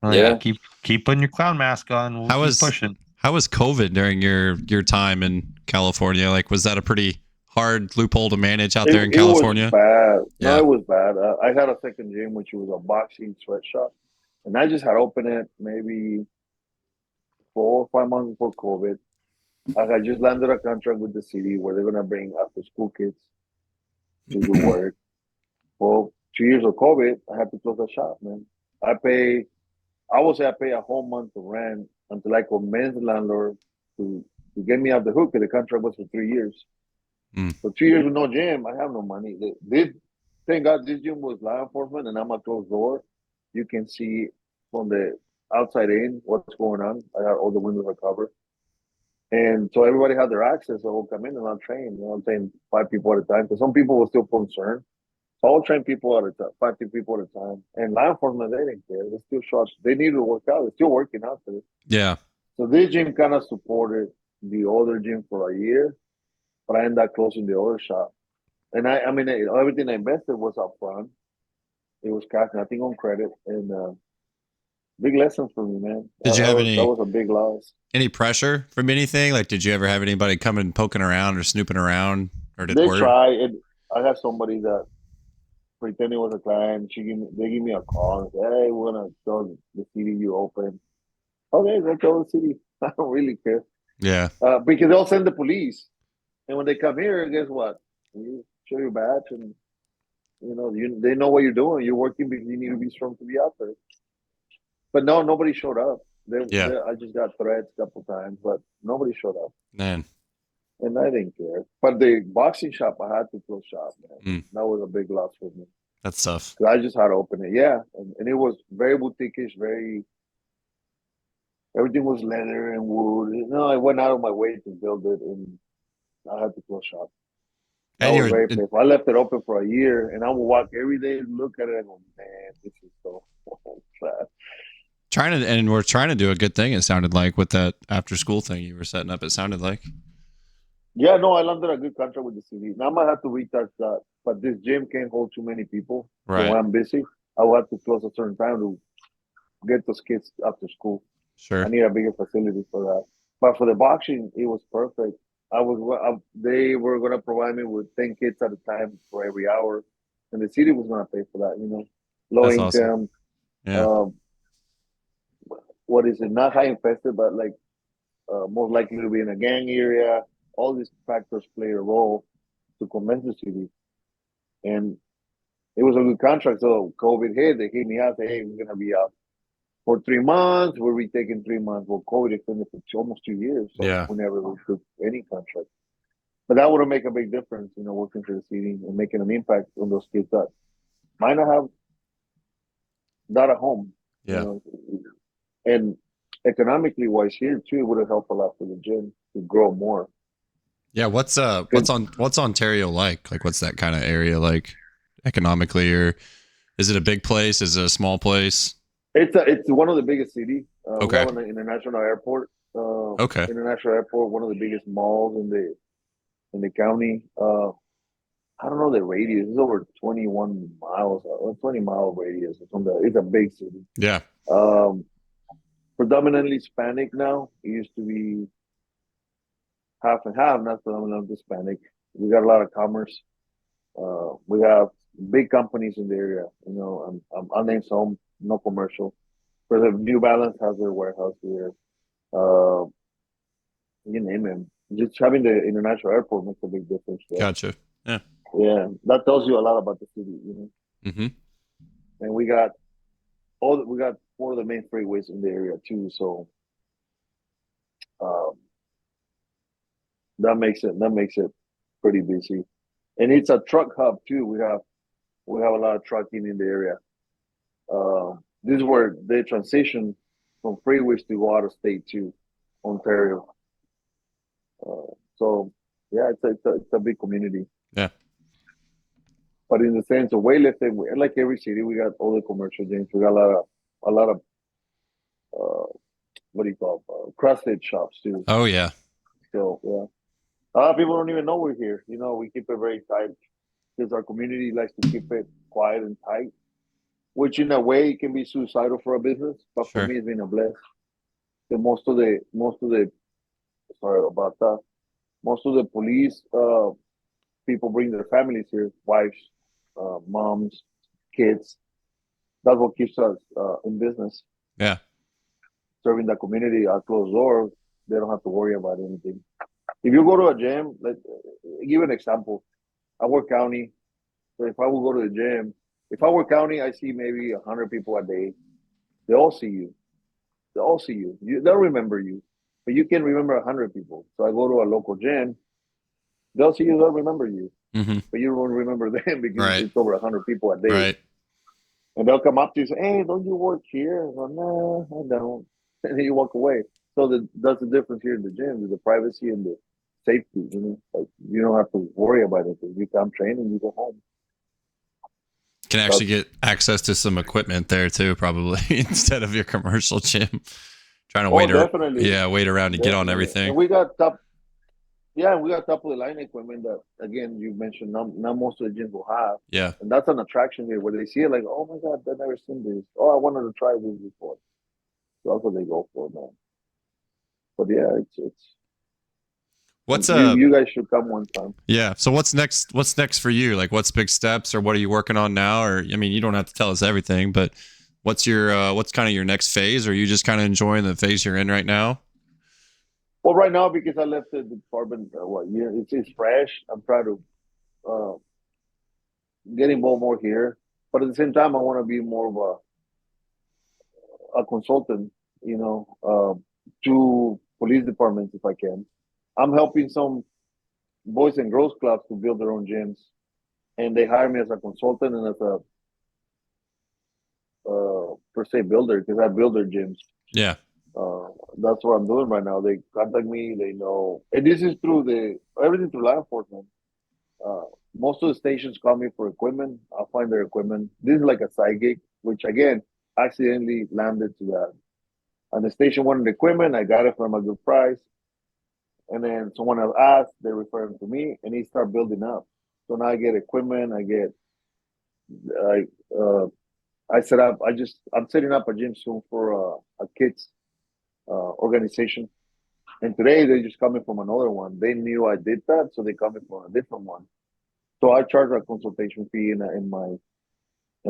Like, Yeah. keep putting your clown mask on. We'll keep pushing. how was COVID during your time in California? Like, was that a pretty hard loophole to manage out there in California? It was bad. Yeah. No, it was bad. I had a second gym, which was a boxing sweatshop, and I just had opened it maybe 4 or 5 months before COVID. I had just landed a contract with the city where they're gonna bring after school kids to do work. Well, 2 years of COVID, I had to close the shop, man. I would say I pay a whole month of rent until I convinced the landlord to get me out the hook, because the contract was for 3 years. Mm. For 2 years with no gym, I have no money. Thank God this gym was law enforcement and I'm a closed door. You can see from the outside in what's going on. I got all the windows are covered. And so everybody had their access, so I'll come in and I'll train. You know, I'm saying 5 people at a time, because some people were still concerned. So I'll train people at a time, 5 people at a time. And law enforcement, they didn't care. They still shot. They needed to work out. They're still working out for it. Yeah. So this gym kind of supported the other gym for a year, but I ended up closing the other shop. And I mean, everything I invested was up front. It was cash, nothing on credit, and big lessons for me, man. Did you have that was a big loss. any pressure from anything? Like, did you ever have anybody coming poking around or snooping around, or did They word? try it. I have somebody that pretending was a client. They give me a call and say, "Hey, we're gonna show the CD you open." Okay, let's show the CD. I don't really care, Yeah. because they'll send the police, and when they come here, guess what? You show your badge, and they know what you're doing. You're working because you need to be strong to be out there. But no, nobody showed up. Yeah. I just got threats a couple times, but nobody showed up. Man. And I didn't care. But the boxing shop, I had to close shop, man. Mm. That was a big loss for me. That's tough. 'Cause I just had to open it. Yeah. And it was very boutique-ish, everything was leather and wood. I went out of my way to build it, and I had to close shop. That And was very painful. I left it open for a year, and I would walk every day and look at it and go, man, this is so. We're trying to do a good thing. It sounded like with that after school thing you were setting up. It sounded like. Yeah, no, I landed a good contract with the city. Now I might have to retouch that, but this gym can't hold too many people. So Right. when I'm busy, I will have to close a certain time to get those kids after school. Sure. I need a bigger facility for that. But for the boxing, it was perfect. They were gonna provide me with 10 kids at a time for every hour, and the city was gonna pay for that. Low That's awesome. income. Yeah. What is it? Not high infested, but like most likely to be in a gang area. All these factors play a role to convince the city, and it was a good contract. So COVID hit, they hit me out. Say, hey, we're gonna be out for 3 months. We'll be taking 3 months. Well, COVID extended for almost 2 years, so Yeah. we never took any contract. But that would make a big difference, working for the city and making an impact on those kids that might not have that at home. Yeah. And economically wise here too, it would have helped a lot for the gym to grow more. Yeah. What's Ontario like? Like, what's that kind of area like economically, or is it a big place? Is it a small place? It's one of the biggest cities. Okay. We have an international airport. Okay. International airport, one of the biggest malls in the county. I don't know the radius. It's over 21 miles, 20-mile radius or something. It's a big city. Yeah. Predominantly Hispanic now. It used to be half and half, not predominantly Hispanic. We got a lot of commerce. We have big companies in the area. I'll name some, no commercial. For the New Balance has their warehouse here. You name it. Just having the international airport makes a big difference. Gotcha. Yeah. Yeah, that tells you a lot about the city. Mm-hmm. And we got four of the main freeways in the area too. So um, that makes it pretty busy. And it's a truck hub too. We have a lot of trucking in the area. This is where they transition from freeways to go out of state to Ontario. So yeah, it's a big community. Yeah. But in the sense of weightlifting, like every city, we got all the commercial gyms. We got a lot of what do you call CrossFit shops too. Oh yeah. So yeah, a lot of people don't even know we're here. We keep it very tight because our community likes to keep it quiet and tight, which in a way can be suicidal for a business. But Sure. for me, it's been a blessing. Most of the sorry about that. Most of the police people bring their families here, wives, moms, kids. That's what keeps us in business. Yeah. Serving the community at closed doors, they don't have to worry about anything. If you go to a gym, give an example. I work county, so if I will go to the gym, if I work county, I see maybe 100 people a day. They all see you. They'll remember you, but you can remember 100 people. So I go to a local gym. They'll see you. They'll remember you, Mm-hmm. but you won't remember them because Right. it's over 100 people a day. Right. And they'll come up to you and say, "Hey, don't you work here?" I go, "No, I don't." And then you walk away. So that's the difference here in the gym: the privacy and the safety. Like you don't have to worry about it. You come train and you go home. Can actually get access to some equipment there too, probably instead of your commercial gym. Trying to wait around to get on everything. And we got top of the line equipment that again you mentioned not most of the gyms will have. Yeah. And that's an attraction here where they see it like, oh my God, I've never seen this. Oh, I wanted to try this before. So that's what they go for now. But yeah, it's you guys should come one time. Yeah. So what's next for you? Like what's big steps or what are you working on now? Or I mean, you don't have to tell us everything, but what's kind of your next phase? Or are you just kind of enjoying the phase you're in right now? Well, right now, because I left the department, it's fresh. I'm trying to get involved more here, but at the same time, I want to be more of a consultant, to police departments if I can. I'm helping some boys and girls clubs to build their own gyms, and they hire me as a consultant and as a per se builder because I build their gyms. Yeah. That's what I'm doing right now. They contact me. They know, and this is through everything through law enforcement. Most of the stations call me for equipment. I'll find their equipment. This is like a side gig, which again, accidentally landed to that. And the station wanted equipment. I got it from a good price. And then someone else asked, they referred him to me, and he started building up. So now I get equipment. I, uh, I set up. I'm setting up a gym soon for a kids organization. And today they just coming from another one. They knew I did that, so they coming from a different one. So I charge a consultation fee in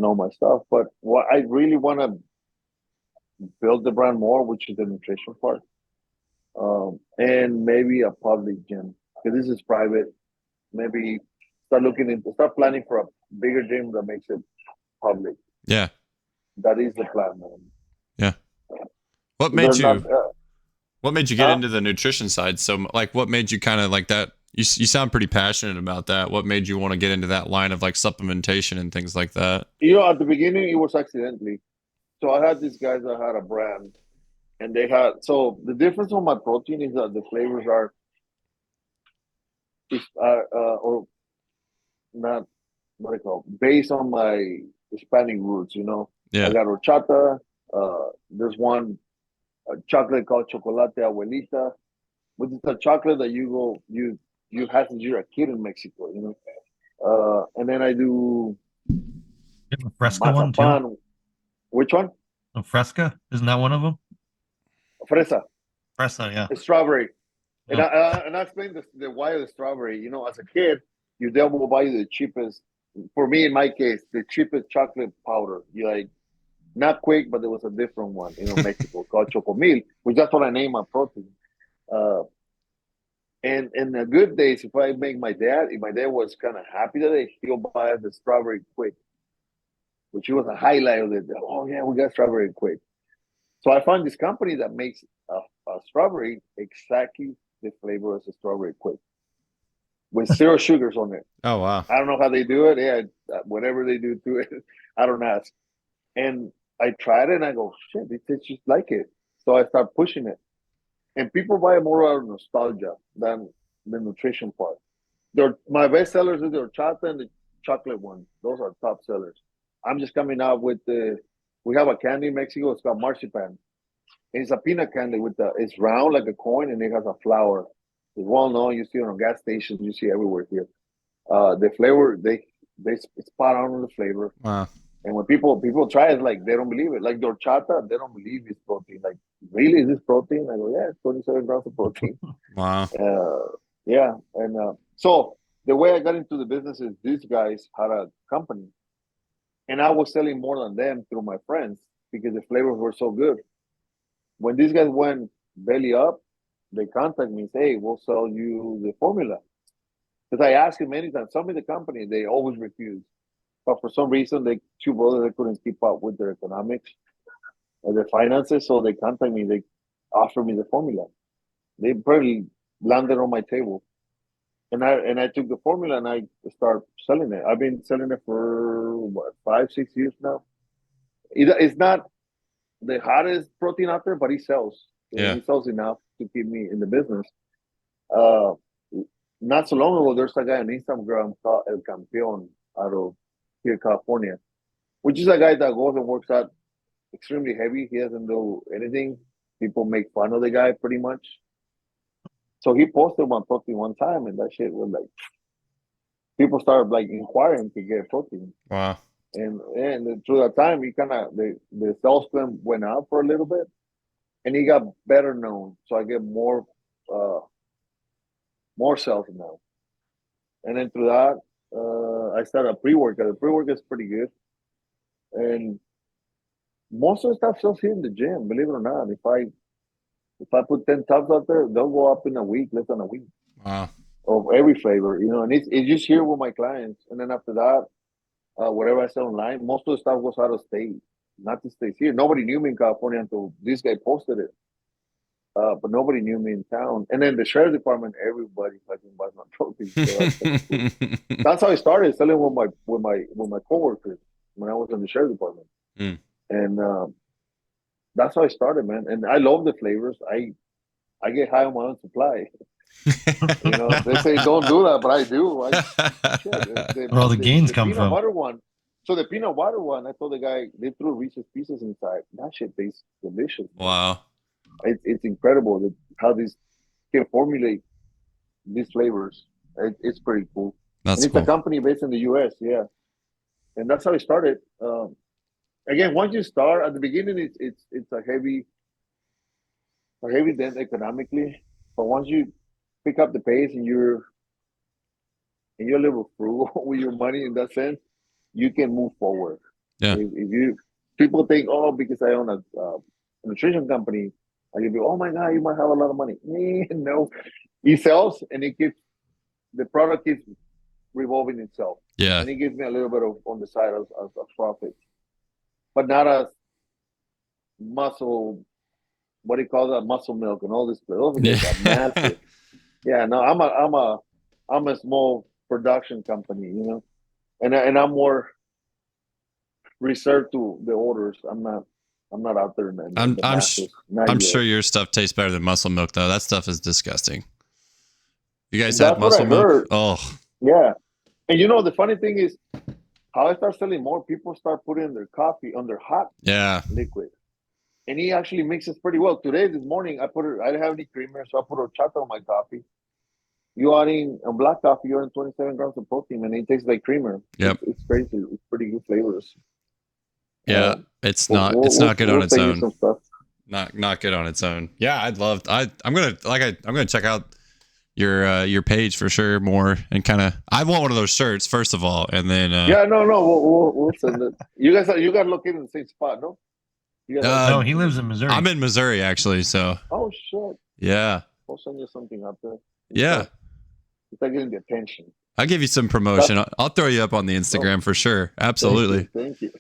all my stuff. But what I really want to build the brand more, which is the nutrition part, and maybe a public gym because this is private. Maybe start planning for a bigger gym that makes it public. Yeah. That is the plan, man. Yeah. What made you get into the nutrition side? So like, what made you kind of like that? You sound pretty passionate about that. What made you want to get into that line of like supplementation and things like that? At the beginning, it was accidentally. So I had these guys that had a brand, and so the difference on my protein is that the flavors are, or not, what I call, based on my Hispanic roots. Yeah. I got horchata. There's one chocolate called chocolate abuelita, which is a chocolate that you had since you're a kid in Mexico. And then I do Fresca one too. mazapan. Which one? Oh, Fresca, isn't that one of them? Fresa. Fresa, yeah. It's strawberry. And Oh. I explained the why of the strawberry. As a kid, your dad will buy you the cheapest. For me, in my case, the cheapest chocolate powder. You like not Quick, but there was a different one, Mexico called Chocomil, which that's what I named my protein. And in the good days, if my dad was kind of happy that he'll buy the strawberry Quick, which was a highlight of it. Oh yeah, we got strawberry Quick. So I found this company that makes a strawberry exactly the flavor as a strawberry Quick, with 0 sugars on it. Oh wow! I don't know how they do it. Yeah, whatever they do to it, I don't ask. And I tried it, and I go, shit, it tastes just like it. So I start pushing it, and people buy it more out of nostalgia than the nutrition part. My best sellers are the horchata and the chocolate one. Those are top sellers. I'm just coming out with we have a candy in Mexico. It's called marzipan. And it's a peanut candy it's round like a coin, and it has a flower. It's well known. You see it on gas stations. You see it everywhere here. The flavor, they spot on the flavor. Wow. And when people try it, like they don't believe it. Like the horchata, they don't believe it's protein. Like, really, is this protein? I go, yeah, it's 27 grams of protein. Wow. Yeah. And so the way I got into the business is these guys had a company, and I was selling more than them through my friends because the flavors were so good. When these guys went belly up, they contact me and say, hey, we'll sell you the formula. Because I asked them many times, sell me the company. They always refuse. But for some reason, two brothers, they couldn't keep up with their economics or their finances. So they contact me. They offer me the formula. They probably landed on my table. And I took the formula and I started selling it. I've been selling it for 5-6 years now. It's not the hottest protein out there, but he sells. Yeah. He sells enough to keep me in the business. Not so long ago, there's a guy on Instagram called El Campeón out of here, California, which is a guy that goes and works out extremely heavy. He doesn't do anything. People make fun of the guy pretty much. So he posted my protein one time, and that shit was like, people started like inquiring to get protein. Wow. And through that time, he kind of the sales plan went up for a little bit, and he got better known. So I get more sales now. And then through that, I started a pre-workout. The pre-workout is pretty good, and most of the stuff sells here in the gym. Believe it or not, if I put 10 tubs out there, they'll go up in a week, less than a week. Wow. Of every flavor, and it's just here with my clients. And then after that, whatever I sell online, most of the stuff goes out of state, not to stay here. Nobody knew me in California until this guy posted it. But nobody knew me in town. And then the sheriff department, everybody fucking buys my protein. So that's how I started selling with my coworkers when I was in the sheriff department. Mm. And that's how I started, man. And I love the flavors. I get high on my own supply. They say don't do that, but I do. Where all the gains come peanut from. butter one. So the peanut water one, I told the guy they threw Reese's Pieces inside. That shit tastes delicious. Man. Wow. It's incredible how these can formulate these flavors. It's pretty cool. That's and it's cool. a company based in the U.S. Yeah, and that's how it started. Again, once you start at the beginning, it's a heavy dent economically, but once you pick up the pace and you're a little frugal with your money in that sense, you can move forward. Yeah. If you people think, oh, because I own a nutrition company, I can be, oh my god, you might have a lot of money. No, he sells and the product keeps revolving itself. Yeah. And it gives me a little bit of on the side of profit, but not as muscle. What do you call that? Muscle milk and all this. Those guys are massive. Yeah, no, I'm a small production company, you know, and I'm more reserved to the orders. I'm not out there in the masses. I'm sure your stuff tastes better than muscle milk though. That stuff is disgusting. You guys That's had muscle milk? Heard. Oh. Yeah. And you know the funny thing is how I start selling more, people start putting their coffee on their hot liquid. And he actually mixes pretty well. This morning I didn't have any creamer, so I put horchata on my coffee. You adding a black coffee, you're in 27 grams of protein, and it tastes like creamer. Yep. It's crazy. It's pretty good flavors. Yeah, it's not good on its own. Not good on its own. Yeah, I'm gonna check out your page for sure more and kind of. I want one of those shirts first of all, and then. We'll send it. You guys got located in the same spot, no? No, he lives in Missouri. I'm in Missouri actually, so. Oh shit. Yeah. I'll send you something out there. Yeah. It's like getting the attention. I'll give you some promotion. I'll throw you up on the Instagram for sure. Absolutely. Thank you.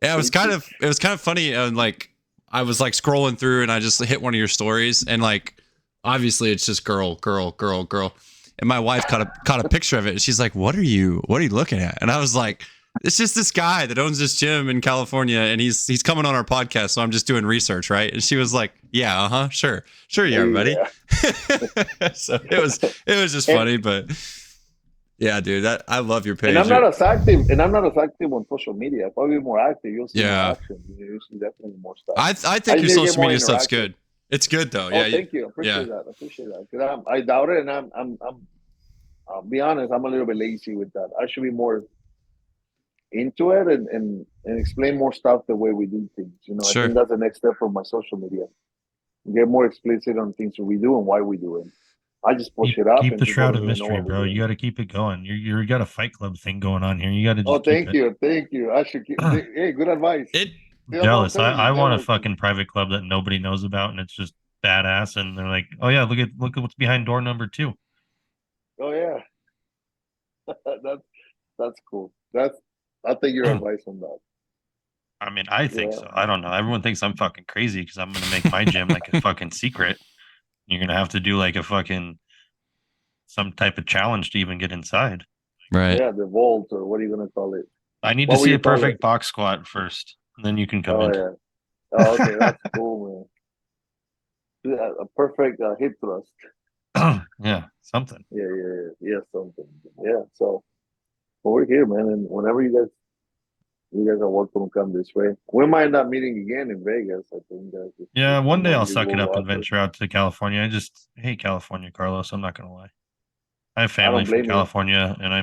Yeah, it was kind of funny. And like, I was like scrolling through and I just hit one of your stories and like, obviously it's just girl. And my wife caught a picture of it and she's like, what are you looking at? And I was like, it's just this guy that owns this gym in California and he's coming on our podcast. So I'm just doing research. Right. And she was like, yeah, sure you are, buddy. Yeah. So it was just funny, but yeah, dude, I love your page. And I'm not as active on social media. If I be more active, you'll see more action. You'll see definitely more stuff. I think your social media stuff's good. It's good though. Yeah. Thank you. I appreciate that. Because I doubt it, and I'm I'll be honest, I'm a little bit lazy with that. I should be more into it and explain more stuff the way we do things. You know, sure. I think that's the next step for my social media. Get more explicit on things that we do and why we do it. I just push it up. Keep the shroud of mystery, bro. You got to keep it going. You got a Fight Club thing going on here. You got to. Thank you. I should keep. Hey, good advice. Jealous. I want a fucking private club that nobody knows about, and it's just badass. And they're like, oh yeah, look at what's behind door number 2. Oh yeah, that's cool. I'll take your advice on that. I mean, I think so. I don't know. Everyone thinks I'm fucking crazy because I'm gonna make my gym like a fucking secret. You're gonna have to do like a fucking some type of challenge to even get inside. Right. Yeah, the vault or what are you gonna call it? I need to see a perfect box squat first, and then you can come in. Yeah. Oh, okay, that's cool, man. Yeah, a perfect hip thrust. Yeah, something. Yeah, something. Yeah. So, we're here, man, and whenever you guys are welcome to come this way. We might not meeting again in Vegas. I think. Yeah, one day I'll suck it up and venture out to California. I just hate California, Carlos. I'm not gonna lie. I have family from California, and I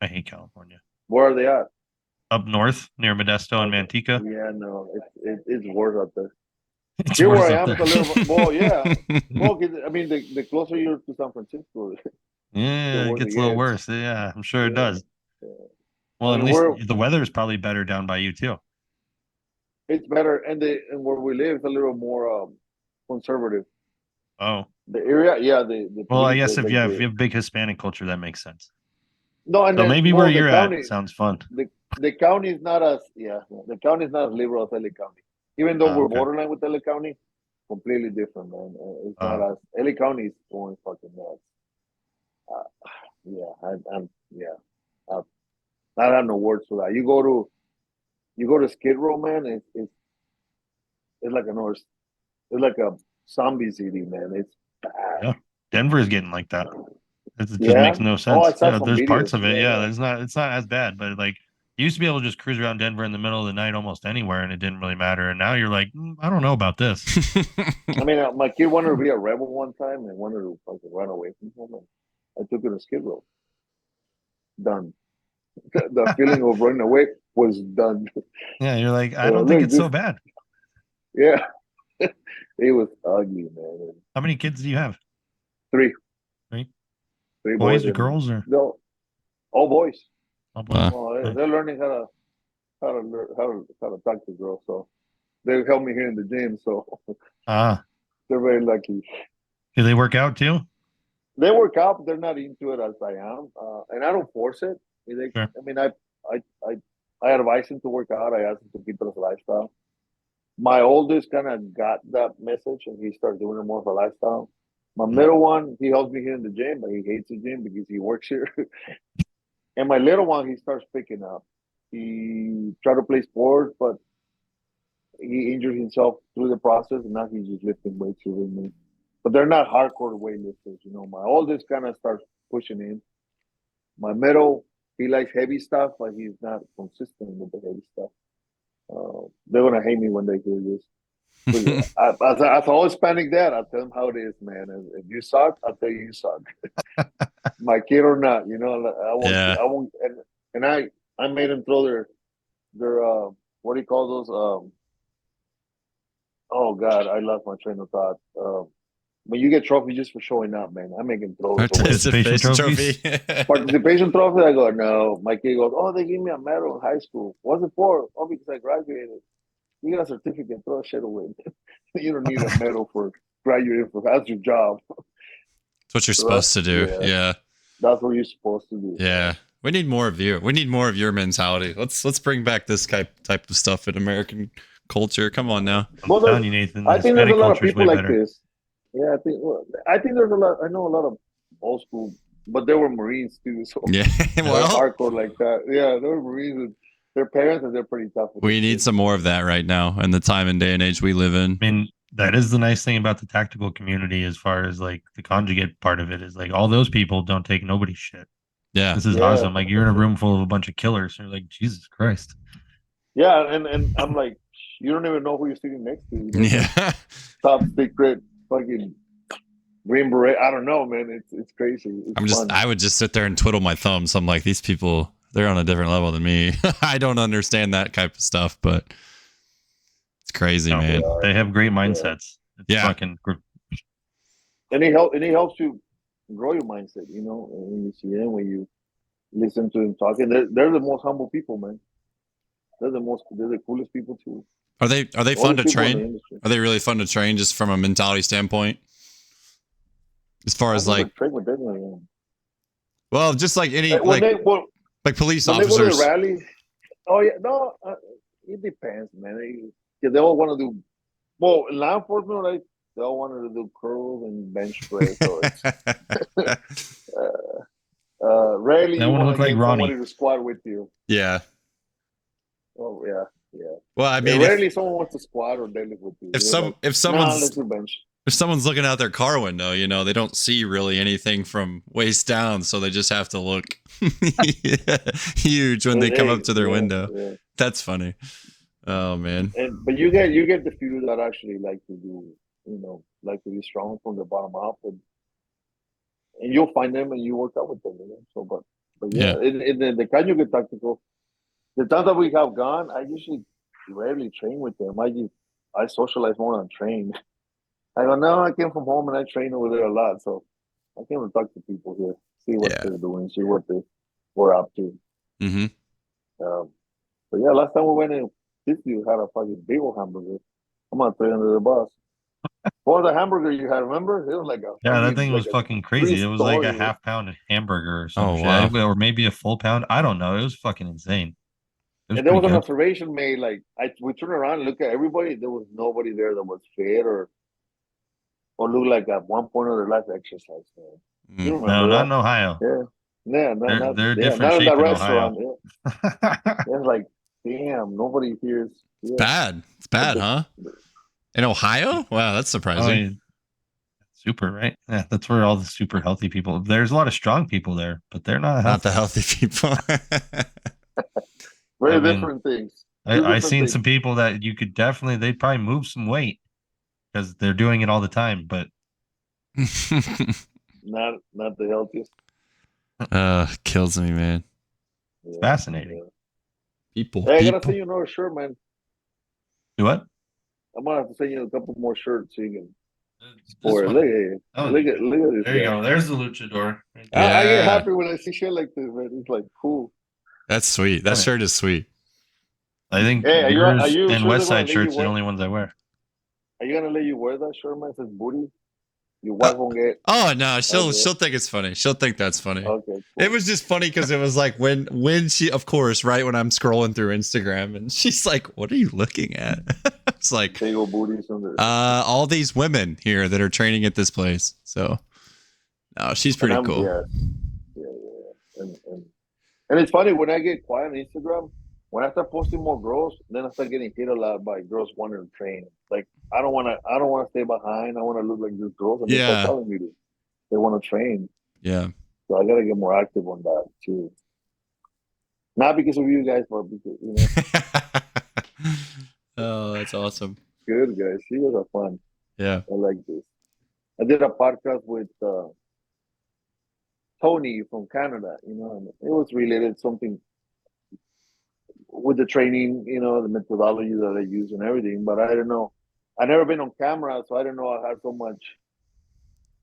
hate California. Where are they at? Up north, near Modesto and Manteca. Yeah, no, it's worse out there. It's Here worse where I up am, there. it's a little. Well, yeah. Well, I mean, the closer you're to San Francisco. Yeah, it gets a little worse. Yeah, I'm sure it does. Yeah. Well, at least the weather is probably better down by you too. It's better, and where we live is a little more conservative. Oh, the area, yeah. The well, I guess if you have big Hispanic culture, that makes sense. No, and so maybe where you're at sounds fun. The county is not as the county is not as liberal as LA County, even though we're borderline with LA County. Completely different, man. It's not as LA County is going fucking nuts. I have no words for that. You go to Skid Row, man. It's like it's like a zombie city, man. It's bad. Yeah, Denver is getting like that. It just makes no sense. There's parts of it. Yeah, it's not as bad, but like You used to be able to just cruise around Denver in the middle of the night almost anywhere, and it didn't really matter. And now you're like, I don't know about this. I mean, my kid wanted to be a rebel one time and wanted to fucking run away from home. And I took her to Skid Row. Done. The feeling of running away was done. Yeah, you're like, I don't think it's so bad. Yeah. It was ugly, man. How many kids do you have? Three. Three boys or girls or? No, all boys. All boys. Well, they're learning how to talk to girls. So they help me here in the gym. So they're very lucky. Do they work out too? They work out, but they're not into it as I am, and I don't force it. Sure. I mean, I advise them to work out. I ask them to keep it as a lifestyle. My oldest kind of got that message, and he started doing it more of a lifestyle. My middle one, he helps me here in the gym, but he hates the gym because he works here. And my little one, he starts picking up. He tried to play sports, but he injured himself through the process, and now he's just lifting weights with me. But they're not hardcore weightlifters, you know. My oldest kind of starts pushing in. My middle, he likes heavy stuff, but he's not consistent with the heavy stuff. They're gonna hate me when they hear this. As an old Hispanic dad, I'll tell them how it is, man. If you suck, I'll tell you suck. My kid or not, you know. I won't. And I made them throw their what do you call those? Oh God, I lost my train of thought. When you get trophies just for showing up, man, I make him throw it. Participation trophy. Participation trophy. I go, no. My kid goes, oh, they gave me a medal in high school. What's it for? Oh, because I graduated. You got a certificate. Throw that shit away. You don't need a medal for graduating. That's your job. That's what you're supposed to do. Yeah. That's what you're supposed to do. Yeah. We need more of you. We need more of your mentality. Let's bring back this type of stuff in American culture. Come on now. I'm telling you, Nathan. I think there's a lot of people like this. Yeah, I think there's a lot. I know a lot of old school, but they were Marines too. So yeah, well, hardcore like that. Yeah, they were Marines with their parents, and they're pretty tough. We need some more of that right now in the time and day and age we live in. I mean, that is the nice thing about the tactical community, as far as like the conjugate part of it, is like all those people don't take nobody's shit. Yeah, this is awesome. Like you're in a room full of a bunch of killers, and you're like, Jesus Christ. Yeah, and I'm like, you don't even know who you're sitting next to. You know? Yeah, top secret. Fucking Green Beret. I don't know, man. It's crazy. I would just sit there and twiddle my thumbs. I'm like, these people, they're on a different level than me. I don't understand that type of stuff, but it's crazy, man. They have great mindsets. Yeah. Fucking... And it helps you grow your mindset, you know, when you see them, when you listen to them talking. They're the most humble people, man. They're the coolest people too. Are they fun to train? Are they really fun to train just from a mentality standpoint? As far as like, well, just like any like police officers. They go to rally. Oh yeah, no, it depends, man. They all want to do. Well, law enforcement, like they all wanted to do curls and bench press. So rarely I want to look like Ronnie. Somebody to squat with you. Yeah. Oh yeah. Yeah. Well, I mean, rarely someone wants to squat or deadlift with you. If someone's looking out their car window, you know, they don't see really anything from waist down, so they just have to look huge when they come up to their window. Yeah. That's funny. Oh man. But you get the few that actually like to do, you know, like to be strong from the bottom up, and you'll find them and you work out with them. You know? So, but yeah, in the Conjugate Tactical. The times that we have gone, I usually rarely train with them. I socialize more than train. I go, no, I came from home and I train over there a lot. So I came to talk to people here, see what they're doing, see what we're up to. Mm-hmm. But yeah, last time we went in, this dude had a fucking big old hamburger. I'm gonna throw it under the bus. What was the hamburger you had? Remember? It was like that thing was fucking crazy. It was like a half-pound hamburger or something, or maybe a full pound. I don't know. It was fucking insane. And there was an observation made, like we turn around and look at everybody. There was nobody there that was fit or looked like at one point of their life exercise. No, not in Ohio. Yeah, they're different shape in Ohio. It's like, damn, nobody here is. Yeah. Bad. It's bad, huh? In Ohio? Wow, that's surprising. Super, right? Yeah, that's where all the super healthy people. There's a lot of strong people there, but they're not healthy. Not the healthy people. Very I mean, different things. I seen some people that you could definitely, they'd probably move some weight because they're doing it all the time, but Not the healthiest. Kills me, man. it's fascinating. People. Hey, I gotta send you another shirt, man. Do what? I'm gonna have to send you a couple more shirts so you can This sport. one. Look at it. Oh, Look at this. there you guy. go. There's the luchador. Right there. I get Yeah. happy when I see shit like this, man. It's like cool. That's sweet. That Okay. shirt is sweet. I think Hey, are yours you and sure West they're gonna Side let shirts you are the wear? only ones I wear. Are you gonna let you wear that shirt, man? It says booty. Your wife won't get. Oh no, she'll Okay. she'll think it's funny. She'll think that's funny. Okay. Cool. It was just funny because it was like when she, of course, right when I'm scrolling through Instagram and she's like, "What are you looking at?" It's like Big old booties under. all these women here that are training at this place. So no, she's pretty cool. Yeah. And it's funny when I get quiet on Instagram. When I start posting more girls, then I start getting hit a lot by girls wanting to train. Like I don't want to stay behind. I want to look like these girls, and they start telling me they want to train. Yeah. So I gotta get more active on that too. Not because of you guys, but because Oh, that's awesome. good guys. You guys are fun. Yeah. I like this. I did a podcast with Tony from Canada. And it was related something with the training, the methodology that I use and everything. But I don't know. I never been on camera, so I don't know I had so much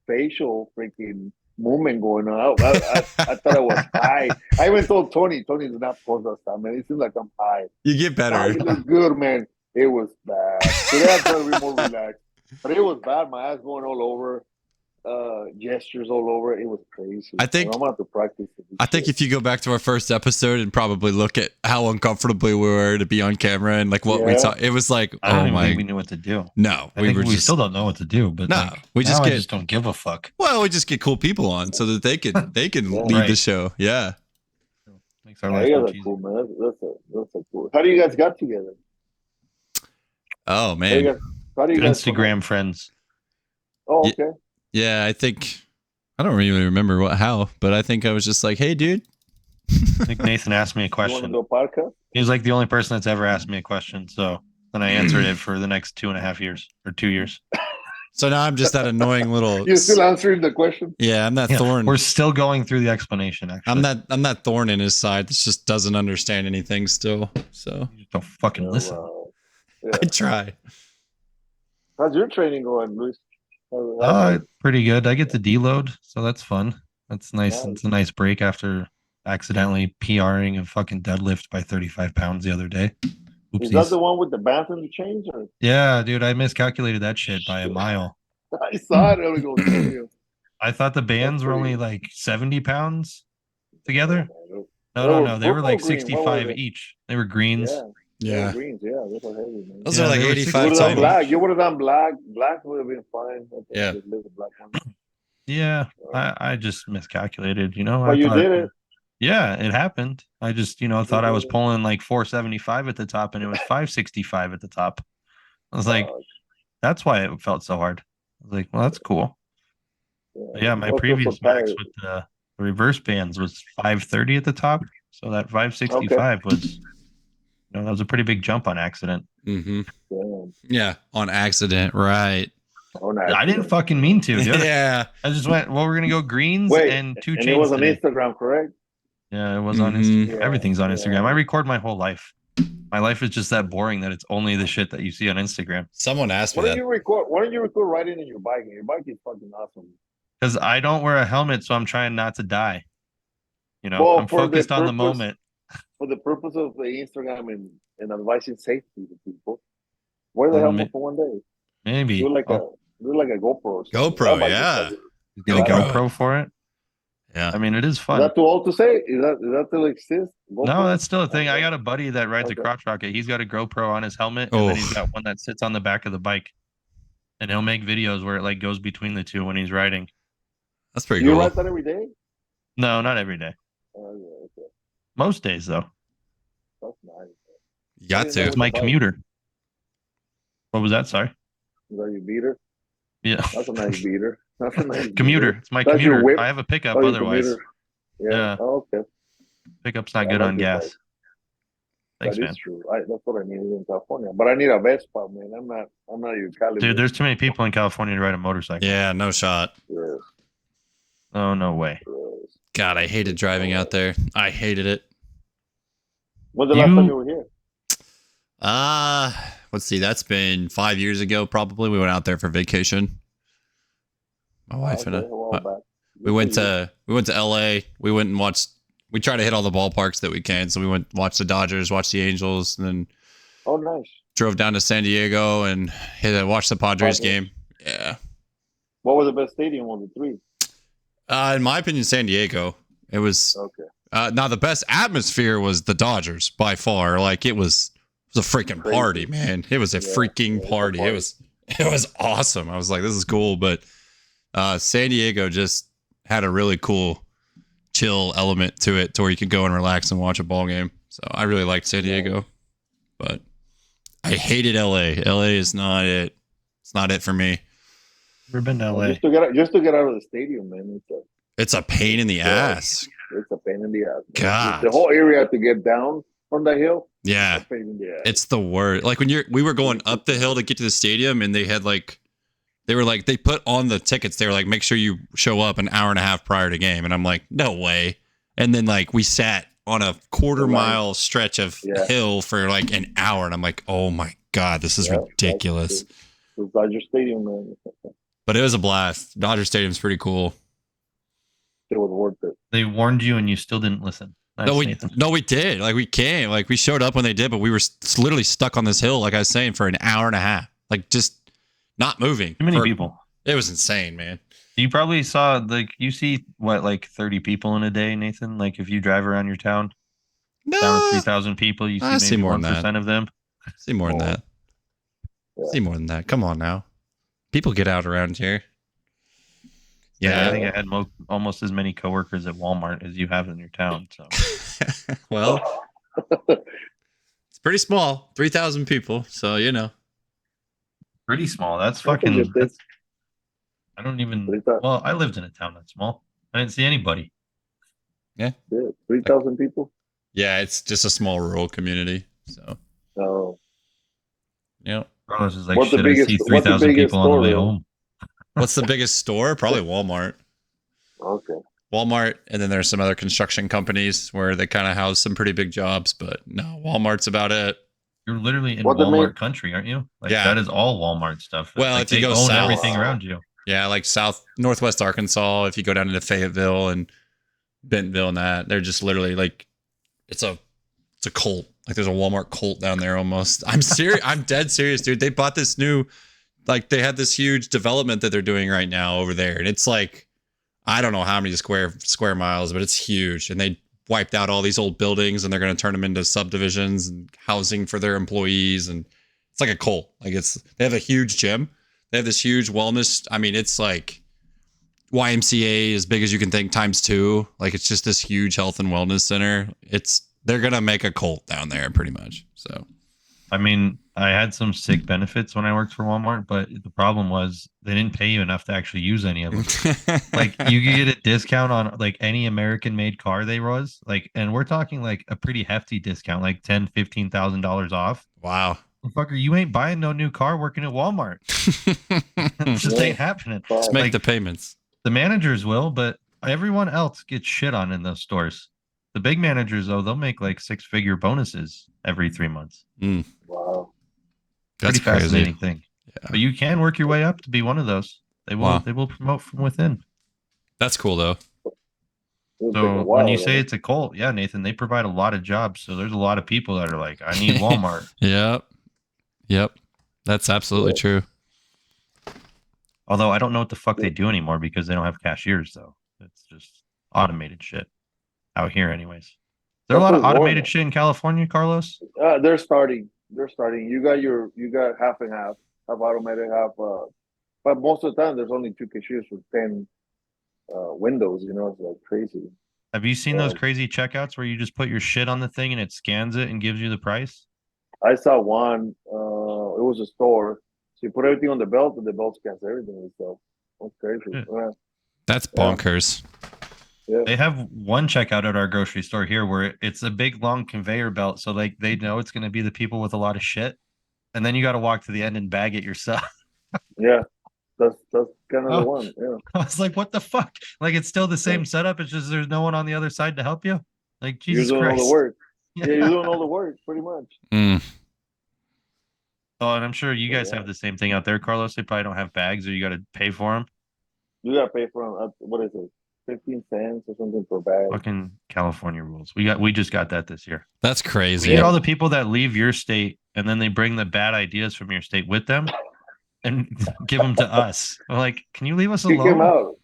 facial freaking movement going on. I thought I was high. I even told Tony did not post that stuff, man. It seems like I'm high. You get better. Oh, you look good, man. It was bad. Today I try to be more relaxed. But it was bad. My eyes going all over. Gestures all over. It was crazy. I think I'm gonna have to practice it. I think if you go back to our first episode and probably look at how uncomfortable we were to be on camera and like what we saw, it was like, I don't oh even my, think we knew what to do. no, I think we still don't know what to do. But no, we just I just don't give a fuck. Well, we just get cool people on so that they can lead the show. Yeah, makes our life much easier. Cool, man. That's a cool. How do you guys got together? Oh man, how do you guys Instagram friends? Oh, okay. Yeah, I think I don't really remember how, but I think I was just like, "Hey, dude." I think Nathan asked me a question. You want to do a podcast? He's like the only person that's ever asked me a question. So then I answered it for the next 2.5 years or 2 years. So now I'm just that annoying little. You're still answering the question? Yeah, I'm that thorn. We're still going through the explanation. Actually, I'm that thorn in his side that just doesn't understand anything still. So you just don't fucking listen. Yeah. I try. How's your training going, Luis? Pretty good. I get to deload, so that's fun. That's nice. Nice. It's a nice break after accidentally PRing a fucking deadlift by 35 pounds the other day. Oopsies. Is that the one with the bathroom you changed? Or? Yeah, dude, I miscalculated that shit by a mile. I saw it. I was going, I thought the bands were only like 70 pounds together. No. They were like 65 each. They were greens. Yeah. Greens, yeah. Those are heavy, man. Those are like 85 You would have done total. black. You would have done black. Black would have been fine. Yeah. Yeah, I just miscalculated, But you did it. Yeah, it happened. I just, thought I was pulling like 475 at the top and it was 565 at the top. I was like, that's why it felt so hard. I was like, well, that's cool. Yeah, my previous max with the reverse bands was 530 at the top. So that 565 was, that was a pretty big jump on accident. Mm-hmm. Yeah, on accident, right. I didn't fucking mean to, dude. Yeah. I just went, well, we're going to go greens and 2 chains. And it was on today. Instagram, correct? Yeah, it was on Instagram. Yeah, everything's on Instagram. I record my whole life. My life is just that boring that it's only the shit that you see on Instagram. Someone asked me that. Why don't you record riding in your bike? Your bike is fucking awesome. Because I don't wear a helmet, so I'm trying not to die. I'm focused on the moment. For the purpose of the Instagram and advising safety to people, wear the helmet for one day. Maybe. Do like a GoPro. GoPro, yeah. Get a GoPro for it. Yeah, I mean, it is fun. Is that too old to say? Is that still exist? No, that's still a thing. I got a buddy that rides a crotch rocket. He's got a GoPro on his helmet, and then he's got one that sits on the back of the bike. And he'll make videos where it like goes between the two when he's riding. That's pretty cool. You ride that every day? No, not every day. Okay. Most days, though. That's nice. You got to. It's my commuter. What was that? Sorry. Is that your beater? Yeah. That's a nice beater. That's a nice commuter. Beater. It's my commuter. I have a pickup otherwise. Commuter. Yeah. Oh, okay. Pickup's not good on gas. Thanks, That man. is true. That's what I needed in California. But I need a Vespa, man. I'm not your Cali. Dude, there's too many people in California to ride a motorcycle. Yeah, no shot. Yes, Oh, no way. yes. God, I hated driving out there. I hated it. When's the last time you were here? Let's see. That's been 5 years ago, probably. We went out there for vacation. My wife and A while back. we went to LA. We went and watched. We tried to hit all the ballparks that we can. So we went watched the Dodgers, watched the Angels, and then Oh, nice. drove down to San Diego and watched the Padres Padres. game. Yeah. What was the best stadium? Was it 3? In my opinion, San Diego. It was Okay. now the best atmosphere was the Dodgers by far. Like it was a freaking Crazy. party, man. It was a freaking party. It was awesome. I was like, this is cool. But San Diego just had a really cool chill element to it, to where you could go and relax and watch a ball game. So I really liked San Diego, but I hated LA. LA is not it. It's not it for me. Never been to LA. Just to get out of the stadium, man. It's a pain in the ass. It's a pain in the ass. Man. God. The whole area to get down from the hill. Yeah. It's a pain in the ass. It's the worst. Like when we were going up the hill to get to the stadium, and they put on the tickets. They were like, make sure you show up an hour and a half prior to game. And I'm like, no way. And then like we sat on a quarter-mile stretch of hill for like an hour, and I'm like, oh my God, this is ridiculous. It's Dodger Stadium, man. But it was a blast. Dodger Stadium's pretty cool. It was worth it. They warned you and you still didn't listen. Nice, No, we did. Like we came, like we showed up when they did, but we were literally stuck on this hill, like I was saying, for an hour and a half, like just not moving. Too many people. It was insane, man. You probably saw you see what, like 30 people in a day, Nathan? Like if you drive around your town, down to 3,000 people, you see maybe 1% of them. See more than that. Yeah. See more than that. Come on now. People get out around here. Yeah, I think I had almost as many coworkers at Walmart as you have in your town. So, well, it's pretty small, 3,000 people. So pretty small. That's fucking. I don't even. Well, I lived in a town that small. I didn't see anybody. Yeah, 3,000 people. Yeah, it's just a small rural community. So. Oh. Yeah. Carlos is like, should I see 3,000 people on the way home? What's the biggest store? Probably Walmart. Okay. Walmart, and then there's some other construction companies where they kind of house some pretty big jobs, but no, Walmart's about it. You're literally in Walmart country, aren't you? Like, yeah, that is all Walmart stuff. Well, like, if you go own south, everything around you. Yeah, like northwest Arkansas. If you go down into Fayetteville and Bentonville and that, they're just literally like, it's a cult. Like there's a Walmart cult down there almost. I'm serious. I'm dead serious, dude. They bought this new, like they had this huge development that they're doing right now over there, and it's like, I don't know how many square miles, but it's huge. And they wiped out all these old buildings, and they're going to turn them into subdivisions and housing for their employees. And it's like a cult. Like they have a huge gym. They have this huge wellness. I mean, it's like YMCA as big as you can think times 2. Like it's just this huge health and wellness center. They're going to make a cult down there pretty much. So, I mean, I had some sick benefits when I worked for Walmart, but the problem was they didn't pay you enough to actually use any of them. Like you could get a discount on like any American made car they was like, and we're talking like a pretty hefty discount, like $10,000-$15,000 off. Wow. Fucker, you ain't buying no new car working at Walmart. It just ain't happening. Just make the payments. The managers will, but everyone else gets shit on in those stores. The big managers, though, they'll make like 6-figure bonuses every 3 months. Wow. That's pretty fascinating thing. Yeah. But you can work your way up to be one of those. They will promote from within. That's cool though. So when you say it's a cult, yeah, Nathan, they provide a lot of jobs. So there's a lot of people that are like, I need Walmart. Yep. That's absolutely true. Although I don't know what the fuck they do anymore because they don't have cashiers though. It's just automated shit out here anyways. Is there a lot of automated shit in California, Carlos? They're starting. You got half and half automated, half but most of the time there's only 2 cashiers with 10 windows, it's like crazy. Have you seen those crazy checkouts where you just put your shit on the thing and it scans it and gives you the price? I saw one, it was a store. So you put everything on the belt and the belt scans everything and stuff. That's crazy. That's bonkers. Yeah. They have one checkout at our grocery store here where it's a big long conveyor belt. So like they know it's going to be the people with a lot of shit. And then you got to walk to the end and bag it yourself. Yeah. That's kind of the Oh, one. Yeah. I was like, what the fuck? Like it's still the Yeah. same setup. It's just there's no one on the other side to help you. Like You're Jesus doing all the Christ. work. Yeah, you're doing all the work pretty much. Mm. Oh, and I'm sure you So, guys yeah. have the same thing out there, Carlos. They probably don't have bags or you got to pay for them. You gotta pay for what is it, 15 cents or something per bag. Fucking California rules. We just got that this year. That's We crazy. get all the people that leave your state and then they bring the bad ideas from your state with them and give them to us. We're like, can you leave us Kick him alone? out.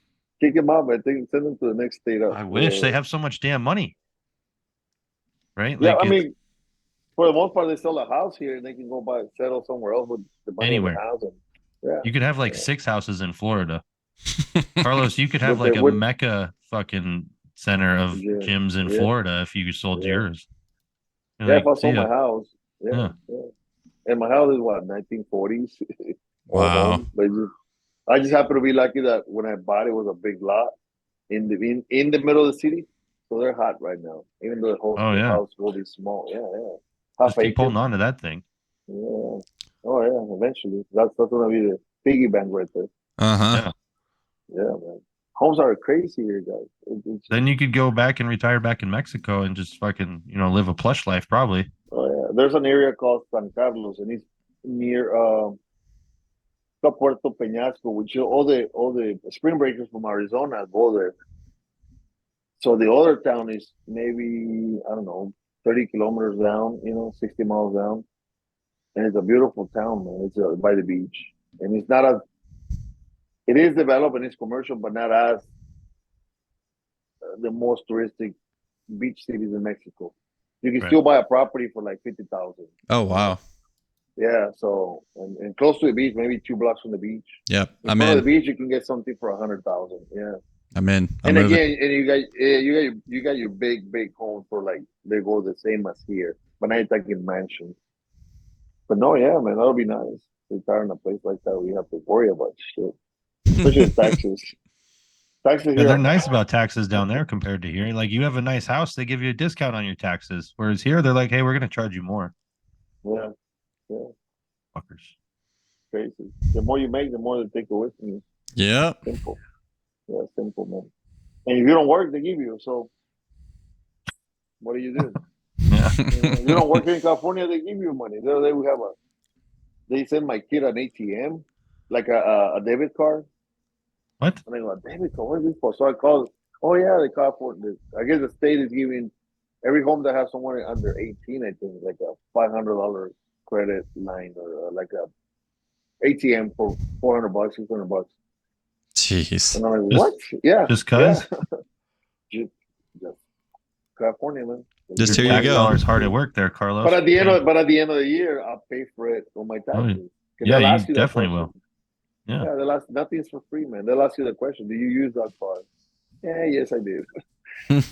Kick him out. I think send him to the next state up. I wish they have so much damn money, right? Yeah, Like I it's mean, for the most part, they sell a house here and they can go buy settle somewhere else with the money of the anywhere. house. And yeah, You could have like 6 houses in Florida. Carlos, you could have with the like a with mecca fucking center of yeah, gyms in yeah, Florida if you sold yeah. yours. You're Yeah, if like, I see sold ya. my house, yeah, Yeah. yeah. And my house is what 1940s, all Wow. home. But I just happen to be lucky that when I bought it was a big lot in the middle of the city, so they're hot right now. Even though Oh the yeah. house will be small, yeah, yeah, half Just keep acre, holding on to that thing. yeah. Oh yeah, eventually that's gonna be the piggy bank right there. Uh-huh. Yeah. Yeah, man. Homes are crazy here, guys. Then you could go back and retire back in Mexico and just fucking, live a plush life probably. oh yeah, there's an area called San Carlos, and it's near Puerto Peñasco, which all the spring breakers from Arizona go there. So the other town is maybe I don't know 30 kilometers down, 60 miles down, and it's a beautiful town, man. It's by the beach, and it's not as it is developed and it's commercial, but not as the most touristic beach cities in Mexico. You can Right. still buy a property for like 50,000. Oh, wow. Yeah, so and close to the beach, maybe 2 blocks from the beach. Yep. In I'm front of the in. beach, you can get something for 100,000. Yeah, I'm in. I'm and moving. again, and you got your big home for like they go the same as here, but now you're talking mansion. But no, yeah, man, that'll be nice. Retire in a place like that, we have to worry about shit, especially the taxes. Taxes Yeah, they're here, nice about taxes down there compared to here. Like you have a nice house, they give you a discount on your taxes. Whereas here, they're like, hey, we're gonna charge you more. yeah, yeah, Fuckers. crazy. The more you make, the more they take away from you. Yep. Simple, yeah, simple, man. And if you don't work, they give you. So what do you do? Yeah. If you don't work here in California, they give you money. The other day we have they send my kid an ATM, like a debit card. What? And I go, debit card, what is this for? So I called, oh yeah, they call for this. I guess the state is giving every home that has someone under 18, I think, like a $500 credit line or like a ATM for $400, $600. Jeez. And I'm like, Just- what? Yeah. Just cause Yeah. Just California, man. Just your here you tax go. dollars hard at work there, Carlos. But at the end of the year, I'll pay for it on my Oh, taxes. 'Cause yeah, they'll you ask you that definitely question. will. Yeah. Yeah, they'll ask nothing's for free, man. They'll ask you the question, do you use that card? Yeah, yes, I did. And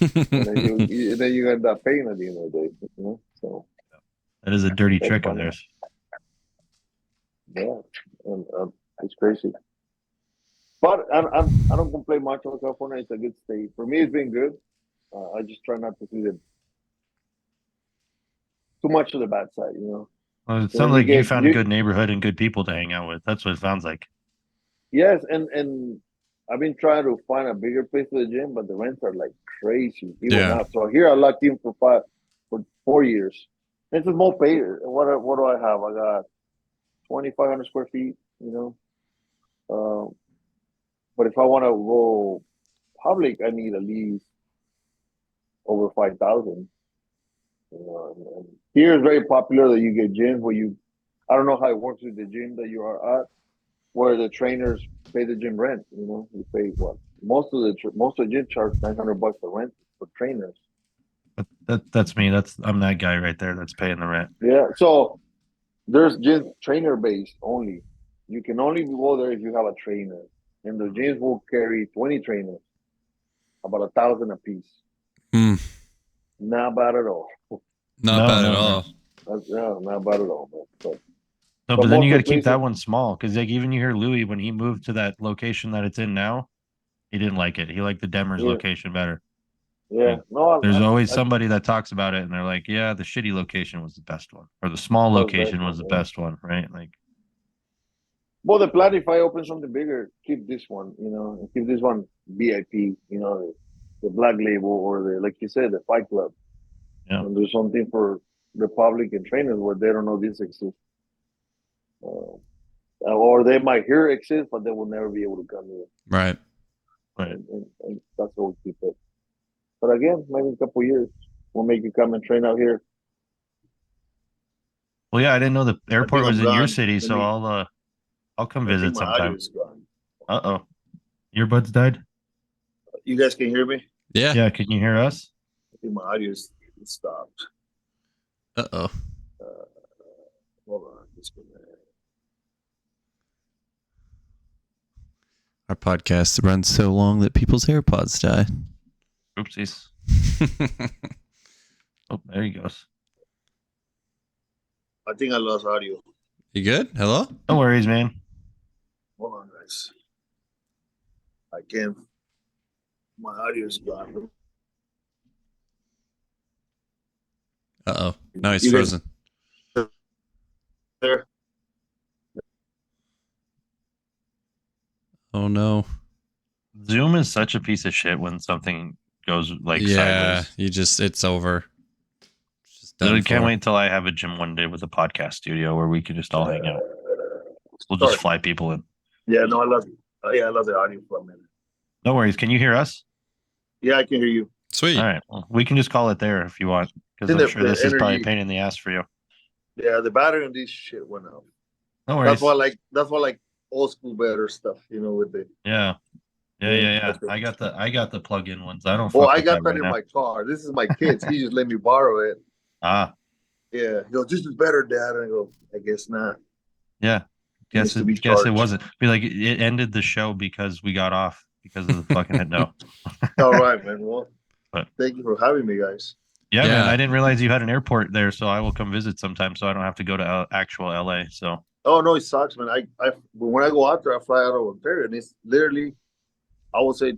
then you end up paying at the end of the day, So That is a dirty that's trick of funny. theirs. Yeah, and it's crazy. But I don't complain much about California. It's a good state for me. It's been good. I just try not to see too much of the bad side, Well, it So sounds you like you get- found a you- good neighborhood and good people to hang out with. That's what it sounds like. Yes, and I've been trying to find a bigger place for the gym, but the rents are like crazy. Even Yeah. now. So here I locked in for 4 years. It's a small pay. What do I have? I got 2,500 square feet. But if I want to go public, I need at least over 5,000. And here is very popular that you get gyms where I don't know how it works with the gym that you are at, where the trainers pay the gym rent. You pay what? Most of the gyms charge $900 for rent for trainers. That's me. I'm that guy right there that's paying the rent. Yeah. So there's gym trainer based only. You can only go there if you have a trainer, and the gyms will carry 20 trainers, about 1,000 a piece. Hmm. Not bad at all. Not bad at all. Not bad at all. Man. No, But but then you most got of to keep the that places- one small because like even you hear Louis when he moved to that location that it's in now, He didn't like it. He liked the Demers location better. Yeah. No, There's always somebody that talks about it and they're like, yeah, the shitty location was the best one. Or the small location was the best one, right? Like, well, the plan, if I open something bigger, keep this one, and keep this one VIP, the Black Label or like you said, the Fight Club. yeah. And there's something for the public and trainers where they don't know this exists. Or they might hear it exists, but they will never be able to come here. Right. Right. And that's what we keep it. But again, maybe in a couple of years, we'll make you come and train out here. Well, yeah, I didn't know the airport was in your city, so I'll come visit sometime. Uh-oh. Earbuds died? You guys can hear me? Yeah. Yeah, can you hear us? I think my audio stopped. Uh-oh. Hold on. Just a minute. Our podcast runs so long that people's AirPods die. Oopsies. Oh, there he goes. I think I lost audio. You good? Hello? No worries, man. Hold on, guys. I can't. My audio is gone. Uh-oh. Now he's You guys- frozen. There. Oh, no. Zoom is such a piece of shit when something goes like Yeah, sideways. it's over. It's just Literally done can't for. wait until I have a gym one day with a podcast studio where we can just all hang out. We'll Sorry. just fly people in. Yeah, no, I love it. I love the audio for a minute. No worries. Can you hear us? Yeah, I can hear you. Sweet. All right. Well, we can just call it there if you want, because Think I'm the- sure the this is probably a energy- pain in the ass for you. Yeah, the battery on this shit went out. No worries. That's why I like old school better stuff, with the. Yeah. Yeah. I got the plug-in ones. I don't. Well, fuck I with got that right in now. my car. This is my kid's. He just let me borrow it. Ah, Yeah, he goes, "This is better, Dad." And I go, "I guess not." yeah. Needs to be Guess it charged. wasn't. Be like it ended the show because we got off because of the fucking no. All right, man. Well, But- thank you for having me, guys. Yeah, Yeah. man. I didn't realize you had an airport there, so I will come visit sometime, so I don't have to go to actual LA. So Oh no, it sucks, man. When I go out there, I fly out of Ontario, and it's literally, I would say,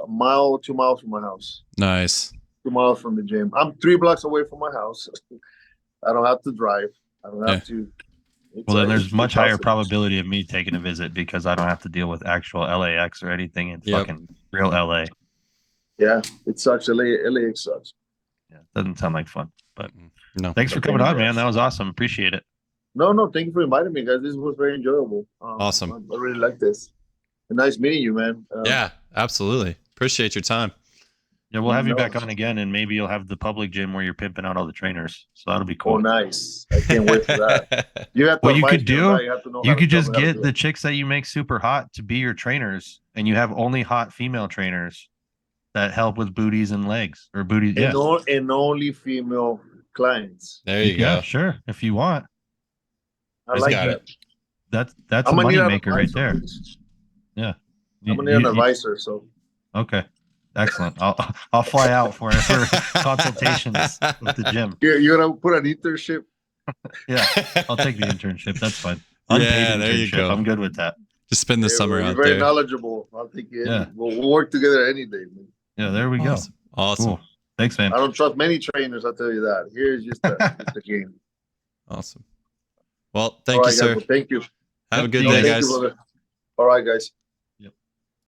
a mile, 2 miles from my house. Nice. 2 miles from the gym. I'm 3 blocks away from my house. I don't have to drive. I don't have to. well, then there's it's much higher awesome. probability of me taking a visit because I don't have to deal with actual LAX or anything in Yep. fucking real LA. Yeah, it sucks. LAX sucks. Yeah, doesn't sound like fun. But No. thanks for coming on, man. That was awesome. Appreciate it. No, thank you for inviting me, guys. This was very enjoyable. Awesome. I really like this. Nice meeting you, man. Yeah, absolutely. Appreciate your time. Yeah, we'll have you back No. on again, and maybe you'll have the public gym where you're pimping out all the trainers. So that'll be Oh, cool. nice. I can't wait for that. You have to What you advise could me do, on that. You have to know You how to could tell just me how to get do the it. chicks that you make super hot to be your trainers, and you have only hot female trainers that help with booties and legs or booties. Yeah, and only female clients. There you yeah, go. sure. If you want, I He's like got that. it. that's I'm a gonna money need an maker right advisor, there. please. Yeah, I'm gonna need an advisor. So Okay, excellent. I'll fly out for consultations with the gym. you're gonna put an internship. Yeah, I'll take the internship. That's fine. Yeah, Unpaid there you internship. go. I'm good with that. Just spend the Yeah, summer you're out very there. knowledgeable. I'll take it. Yeah. We'll work together any day, man. Yeah, there we Awesome. go. Awesome. Cool. Thanks, man. I don't trust many trainers. I'll tell you that. Here's just the game. Awesome. Well, All thank you, right, sir. guys. Well, thank you. Have a good Thank day, you. Thank guys. you, brother. All right, guys.